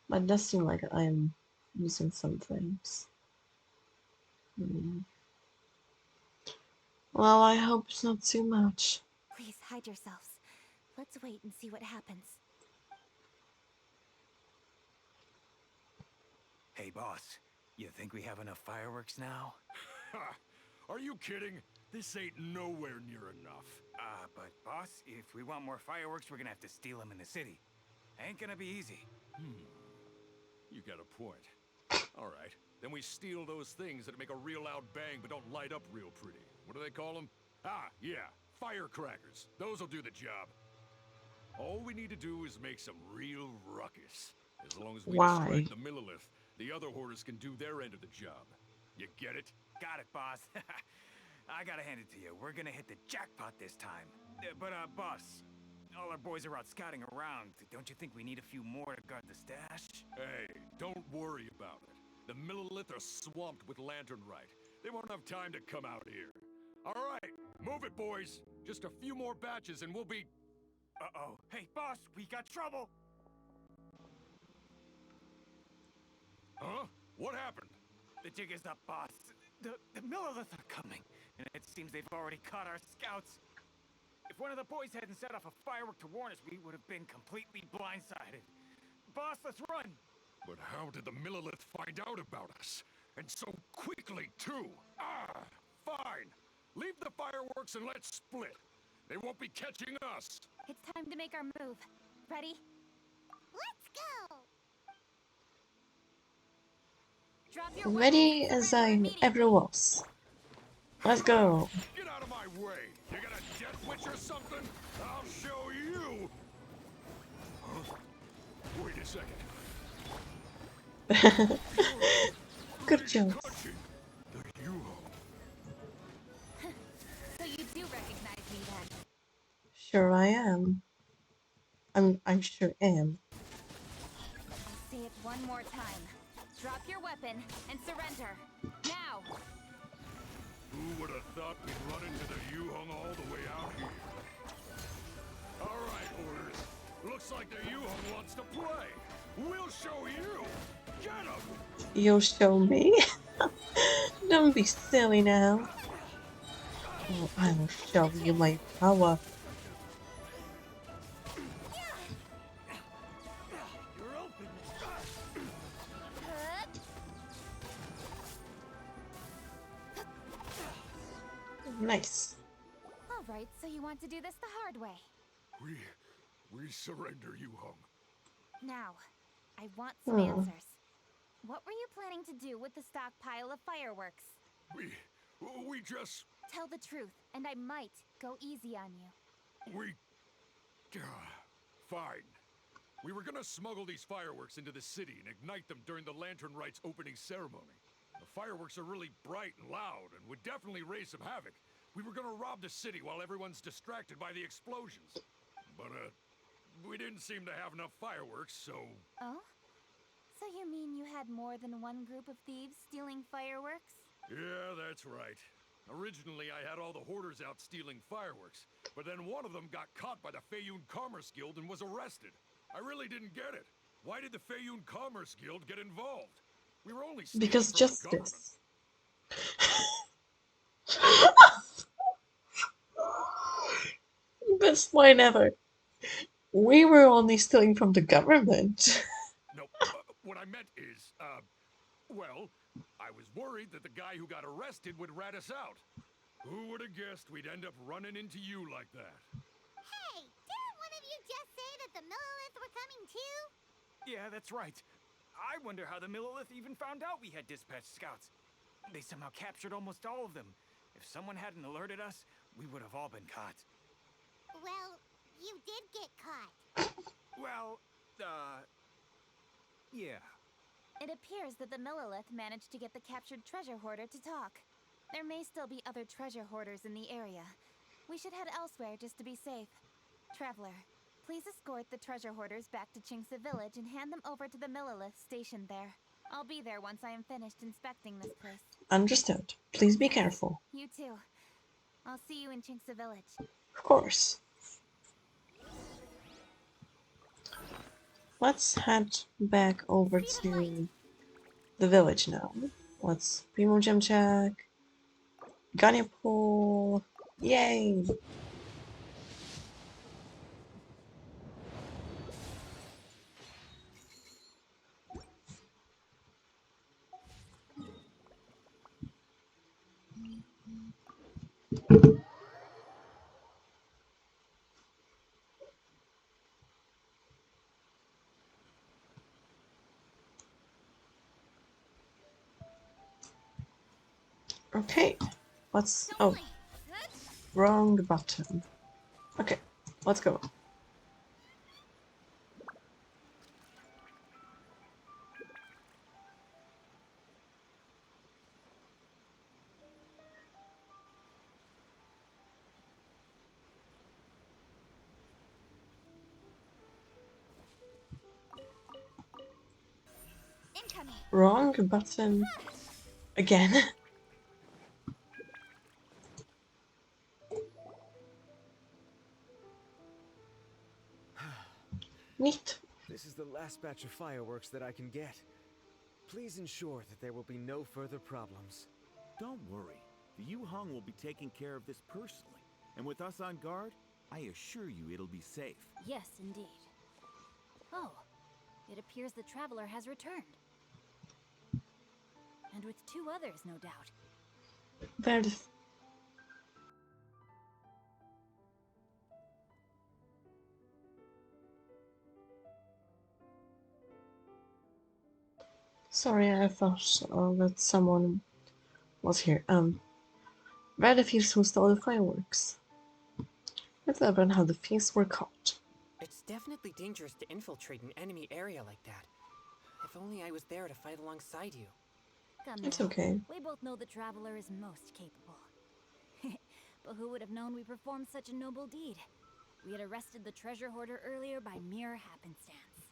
But it does seem like I'm using some things. Well, I hope it's not too much. Please hide yourselves. Let's wait and see what happens. Hey, boss. You think we have enough fireworks now? Ha! Are you kidding? This ain't nowhere near enough. But boss, if we want more fireworks, we're gonna have to steal them in the city. Ain't gonna be easy. You got a point. All right, then we steal those things that make a real loud bang but don't light up real pretty. What do they call them? Ah, yeah, firecrackers. Those'll do the job. All we need to do is make some real ruckus. As long as we Why? distract the Millilith, the other hoarders can do their end of the job. You get it? Got it, boss. I gotta hand it to you. We're gonna hit the jackpot this time. But, boss, all our boys are out scouting around. Don't you think we need a few more to guard the stash? Hey, don't worry about it. The Millilith are swamped with lantern rite. They won't have time to come out here. All right, move it, boys. Just a few more batches and we'll be... Uh-oh. Hey, boss, we got trouble! Huh? What happened? The jig is up, boss. The Millilith are coming, and it seems they've already caught our scouts. If one of the boys hadn't set off a firework to warn us, we would have been completely blindsided. Boss, let's run! But how did the Millilith find out about us? And so quickly, too! Fine! Leave the fireworks and let's split! They won't be catching us! It's time to make our move. Ready? Let's go! Drop your Ready weapons and as surrender I immediately. ever was. Let's go. Get out of my way! You got a death witch or something? I'll show you! Huh? Wait a second. Good job. So you do recognize me then? Sure I am. I sure am. I'll say it one more time. Drop your weapon and surrender. Now! Who would have thought we'd run into the Yuhong all the way out here? Alright, orders. Looks like the Yuhong wants to play. We'll show you! Get him! You'll show me? Don't be silly now. Oh, I'll show you my power. Nice. Alright, so you want to do this the hard way. We surrender, Yuhong. Now, I want some answers. What were you planning to do with the stockpile of fireworks? We just... Tell the truth, and I might go easy on you. Fine. We were gonna smuggle these fireworks into the city and ignite them during the Lantern Rite's opening ceremony. The fireworks are really bright and loud and would definitely raise some havoc. We were gonna rob the city while everyone's distracted by the explosions. But, we didn't seem to have enough fireworks, so... Oh? So you mean you had more than one group of thieves stealing fireworks? Yeah, that's right. Originally, I had all the hoarders out stealing fireworks, but then one of them got caught by the Feiyun Commerce Guild and was arrested. I really didn't get it. Why did the Feiyun Commerce Guild get involved? We were only stealing Because from the government. justice. Best line ever. We were only stealing from the government. No, what I meant is, well, I was worried that the guy who got arrested would rat us out. Who would have guessed we'd end up running into you like that? Hey, didn't one of you just say that the Millilith were coming too? Yeah, that's right. I wonder how the Millilith even found out we had dispatched scouts. They somehow captured almost all of them. If someone hadn't alerted us, we would have all been caught. Well, you did get caught. Well, yeah. It appears that the Millilith managed to get the captured treasure hoarder to talk. There may still be other treasure hoarders in the area. We should head elsewhere just to be safe. Traveler, please escort the treasure hoarders back to Chingsa Village and hand them over to the Millilith stationed there. I'll be there once I am finished inspecting this place. Understood. Please be careful. You too. I'll see you in Chingsa Village. Of course. Let's head back over to the village now. Let's Primo Gem check. Ganya pool. Yay! Okay. Let's... Oh. Wrong button. Okay. Let's go. Incoming. Wrong button. Again. Neat. This is the last batch of fireworks that I can get. Please ensure that there will be no further problems. Don't worry. The Yu-Hong will be taking care of this personally. And with us on guard, I assure you it'll be safe. Yes, indeed. Oh, it appears the traveler has returned. And with 2 others, no doubt. There's... Sorry, I thought that someone was here. Where the thieves who stole the fireworks? Let's learn how the thieves were caught. It's definitely dangerous to infiltrate an enemy area like that. If only I was there to fight alongside you. Come It's now. okay. We both know the traveler is most capable. But who would have known we performed such a noble deed? We had arrested the treasure hoarder earlier by mere happenstance.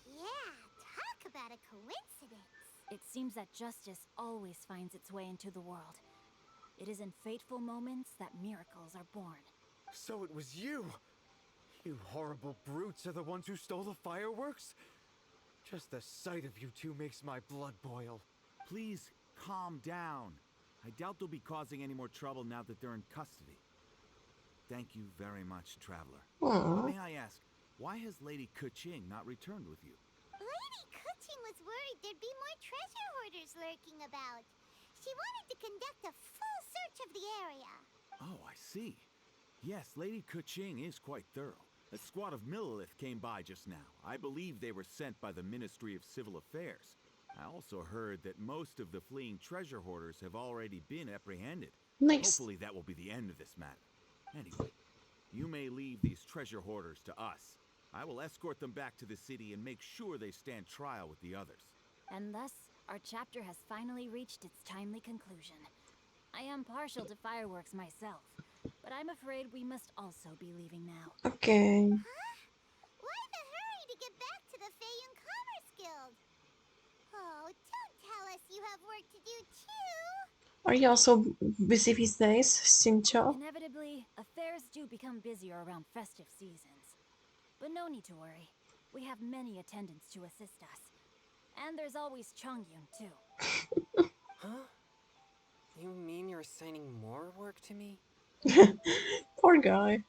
Yeah, talk about a coincidence. It seems that justice always finds its way into the world. It is in fateful moments that miracles are born. So it was you! You horrible brutes are the ones who stole the fireworks? Just the sight of you two makes my blood boil. Please, calm down. I doubt they'll be causing any more trouble now that they're in custody. Thank you very much, Traveler. Aww. May I ask, why has Lady Keqing not returned with you? Lady Keqing was worried there'd be more treasure hoarders lurking about. She wanted to conduct a full search of the area. Oh, I see. Yes, Lady Keqing is quite thorough. A squad of Millilith came by just now. I believe they were sent by the Ministry of Civil Affairs. I also heard that most of the fleeing treasure hoarders have already been apprehended. Nice. Hopefully that will be the end of this matter. Anyway, you may leave these treasure hoarders to us. I will escort them back to the city and make sure they stand trial with the others. And thus, our chapter has finally reached its timely conclusion. I am partial to fireworks myself, but I'm afraid we must also be leaving now. Okay. Why the hurry to get back to the Feiyun Commerce Guild? Oh, don't tell us you have work to do too! Are you also busy these days, Xingqiu? Inevitably, affairs do become busier around festive seasons. But no need to worry. We have many attendants to assist us. And there's always Chongyun, too. Huh? You mean you're assigning more work to me? Poor guy.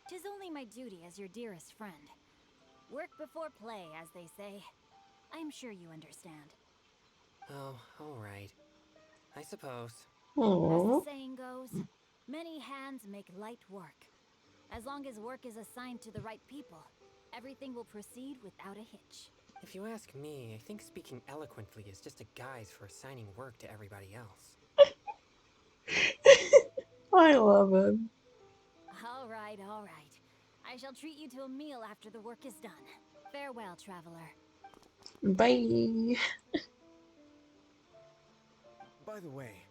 'Tis only my duty as your dearest friend. Work before play, as they say. I'm sure you understand. Oh, alright. I suppose. As Aww. the saying goes, many hands make light work. As long as work is assigned to the right people, everything will proceed without a hitch. If you ask me, I think speaking eloquently is just a guise for assigning work to everybody else. I love him. All right, all right. I shall treat you to a meal after the work is done. Farewell, traveler. Bye. By the way,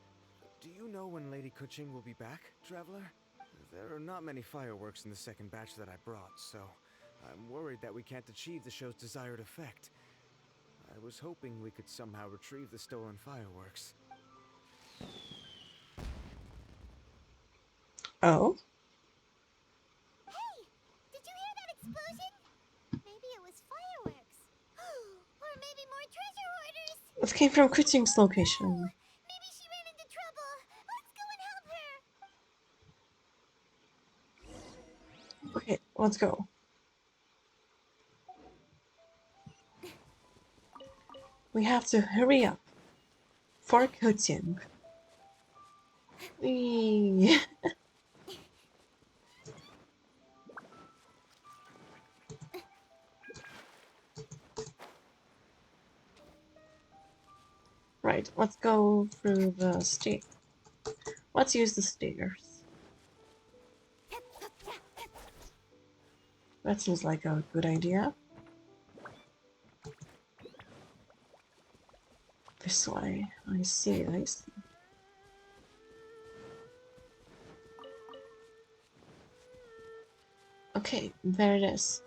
do you know when Lady Keqing will be back, Traveler? There are not many fireworks in the second batch that I brought, so I'm worried that we can't achieve the show's desired effect. I was hoping we could somehow retrieve the stolen fireworks. Oh? Hey! Did you hear that explosion? Maybe it was fireworks. Or maybe more treasure hoarders! It came from Keqing's location. Maybe she ran into trouble. Let's go and help her! Okay, let's go. We have to hurry up. For Keqing. Whee. Right, let's go through the stairs. Let's use the stairs. That seems like a good idea. This way. I see, I see. Okay, there it is.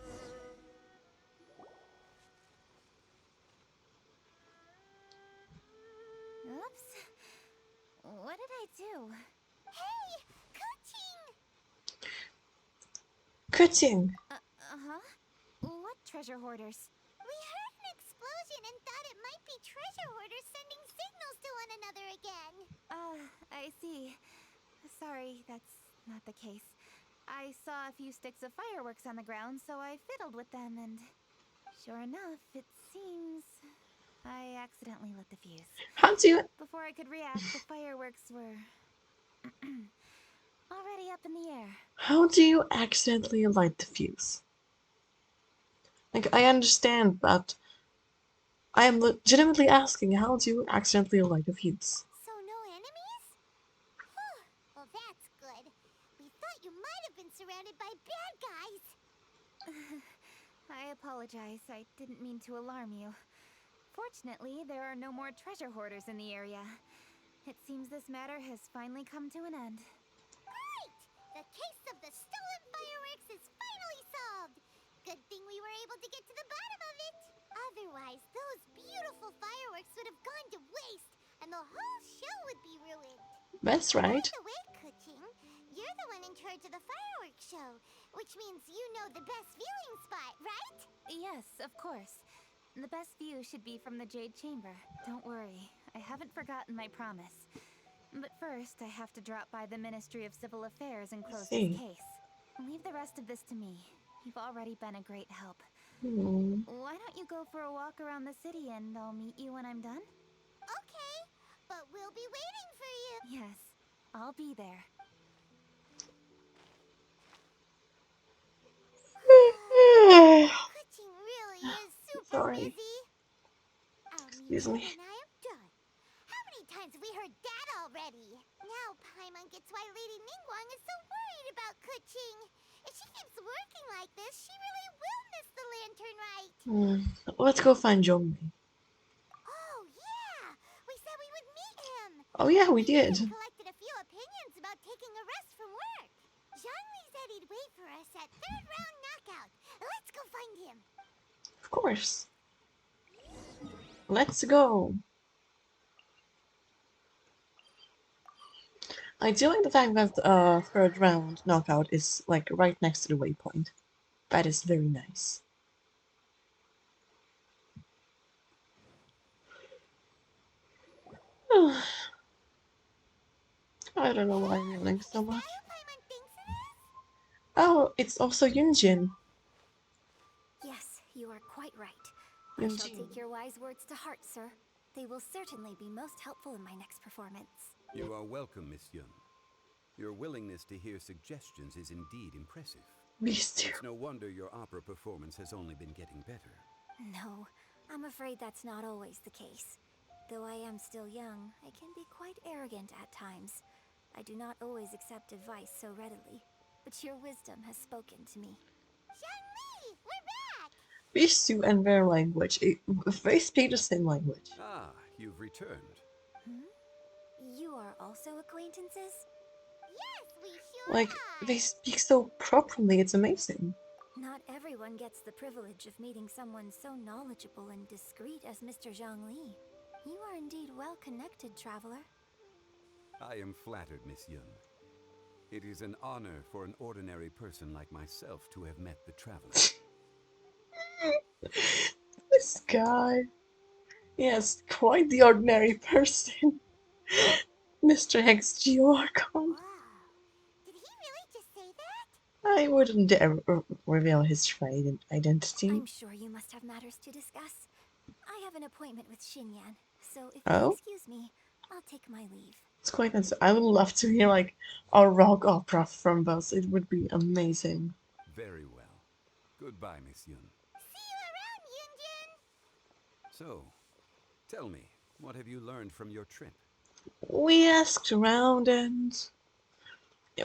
Oops. What did I do? Hey, coaching! Cutting! Uh-huh. What treasure hoarders? We heard an explosion and thought it might be treasure hoarders sending signals to one another again. I see. Sorry, that's not the case. I saw a few sticks of fireworks on the ground, so I fiddled with them, and sure enough, it seems I accidentally lit the fuse. How do you... Before I could react, the fireworks were already up in the air. How do you accidentally light the fuse? Like, I understand, but I am legitimately asking, how do you accidentally light a fuse? So no enemies? Whew. Well, that's good. We thought you might have been surrounded by bad guys. I apologize. I didn't mean to alarm you. Fortunately, there are no more treasure hoarders in the area. It seems this matter has finally come to an end. Great! The case of the stolen fireworks is finally solved. Good thing we were able to get to the bottom of it. Otherwise, those beautiful fireworks would have gone to waste, and the whole show would be ruined. That's right. By the way, Kuching, you're the one in charge of the fireworks show, which means you know the best viewing spot, right? Yes, of course. The best view should be from the Jade Chamber. Don't worry, I haven't forgotten my promise. But first, I have to drop by the Ministry of Civil Affairs and close this case. Leave the rest of this to me. You've already been a great help. Why don't you go for a walk around the city and I'll meet you when I'm done? Okay, but we'll be waiting for you. Yes, I'll be there. Kuching really is super Sorry. busy. I'll meet Excuse you me. when I am done. How many times have we heard that already? Now Paimon gets why Lady Ningguang is so worried about Kuching. If she keeps working like this, she really will miss the lantern rite. Let's go find Zhongli. Oh, yeah! We said we would meet him! Oh yeah, we did. We collected a few opinions about taking a rest from work. Zhongli said he'd wait for us at third round knockout. Let's go find him. Of course. Let's go. I do like the fact that third round knockout is like right next to the waypoint. That is very nice. I don't know why I'm yelling so much. Oh, it's also Yunjin. Yes, you are quite right. I Yunjin. shall take your wise words to heart, sir. They will certainly be most helpful in my next performance. You are welcome, Miss Yun. Your willingness to hear suggestions is indeed impressive. It's no wonder your opera performance has only been getting better. No, I'm afraid that's not always the case. Though I am still young, I can be quite arrogant at times. I do not always accept advice so readily, but your wisdom has spoken to me. Zhongli, we're back! Bisu and their language. They speak the same language. Ah, you've returned. You are also acquaintances? Yes, we sure Like, they speak so properly, it's amazing. Not everyone gets the privilege of meeting someone so knowledgeable and discreet as Mr. Zhongli. You are indeed well connected, traveler. I am flattered, Miss Yun. It is an honor for an ordinary person like myself to have met the traveler. This guy. Yes, quite the ordinary person. Mr. XG Archon. Did he really just say that? I wouldn't dare reveal his true identity. I'm sure you must have matters to discuss. I have an appointment with Xinyan, so if Oh? you'll excuse me, I'll take my leave. It's quite nice. I would love to hear like a rock opera from Buzz. It would be amazing. Very well. Goodbye, Miss Yun. See you around, Yunjin! So, tell me, What have you learned from your trip? We asked around and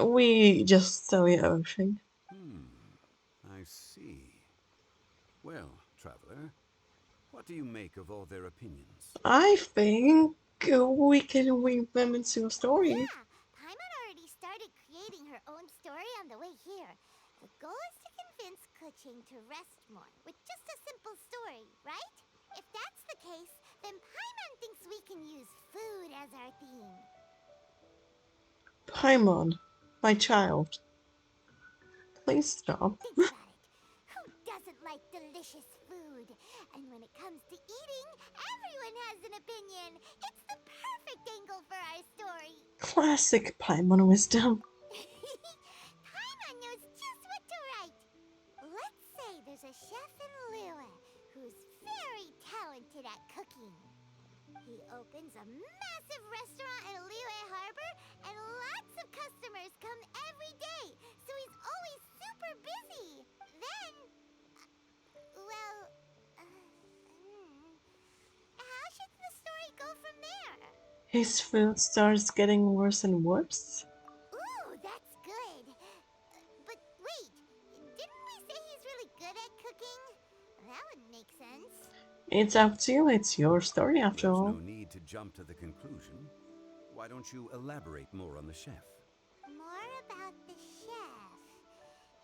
we just saw everything. I see. Well, traveler, what do you make of all their opinions? I think we can weave them into a story. Yeah, Paimon already started creating her own story on the way here. The goal is to convince Kuching to rest more with just a simple story, right? If that's the case, then Paimon thinks we can use food as our theme. Paimon, my child. Please stop. Think about it. Who doesn't like delicious food? And when it comes to eating, everyone has an opinion. It's the perfect angle for our story. Classic Paimon wisdom. Paimon knows just what to write. Let's say there's a chef in Liyue who's very talented at cooking. He opens a massive restaurant in Liyue Harbor, and lots of customers come every day, so he's always super busy. Then, how should the story go from there? His food starts getting worse and worse. Ooh, that's good. But wait, didn't we say he's really good at cooking? That would make sense. It's up to you. It's your story after There's all. no need to jump to the conclusion. Why don't you elaborate more on the chef? More about the chef.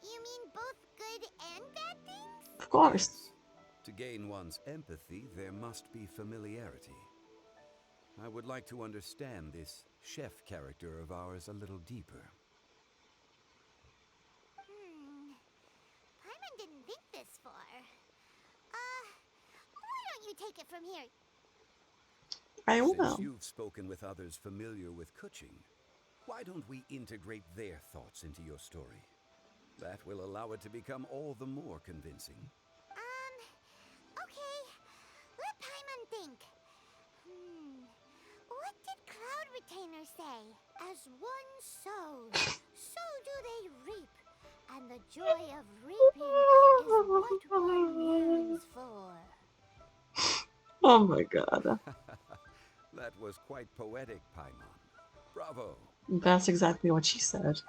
You mean both good and bad things? Of course. Yes. To gain one's empathy, there must be familiarity. I would like to understand this chef character of ours a little deeper. Paimon didn't think this far. Why don't you take it from here? I Since will. you've spoken with others familiar with Kuching, why don't we integrate their thoughts into your story? That will allow it to become all the more convincing. Okay. Let Paimon think. What did Cloud Retainer say? As one sows, so do they reap. And the joy of reaping is what one yearns for. Oh my god. That was quite poetic, Paimon. Bravo. That's exactly what she said.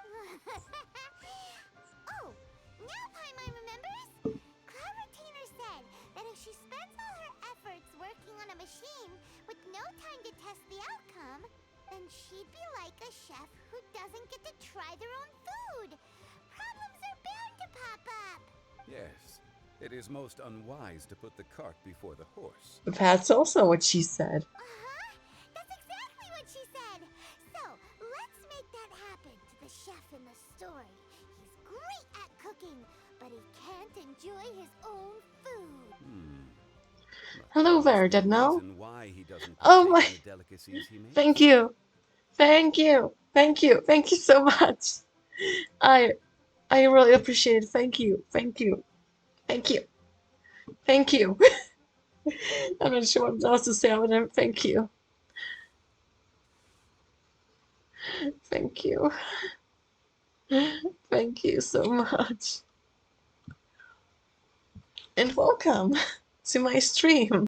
Oh, now Paimon remembers? Cloud Retainer said that if she spends all her efforts working on a machine with no time to test the outcome, then she'd be like a chef who doesn't get to try their own food. Problems are bound to pop up. Yes, it is most unwise to put the cart before the horse. That's also what she said. That's exactly what she said. So, let's make that happen to the chef in the story. He's great at cooking, but he can't enjoy his own food. Hello there, Deadno. Why he doesn't Oh my. partake in the delicacies he makes. Thank you. Thank you. Thank you. Thank you so much. I really appreciate it. Thank you. Thank you. Thank you. Thank you. I'm not sure what else to say other than thank you. Thank you. Thank you so much. And welcome to my stream.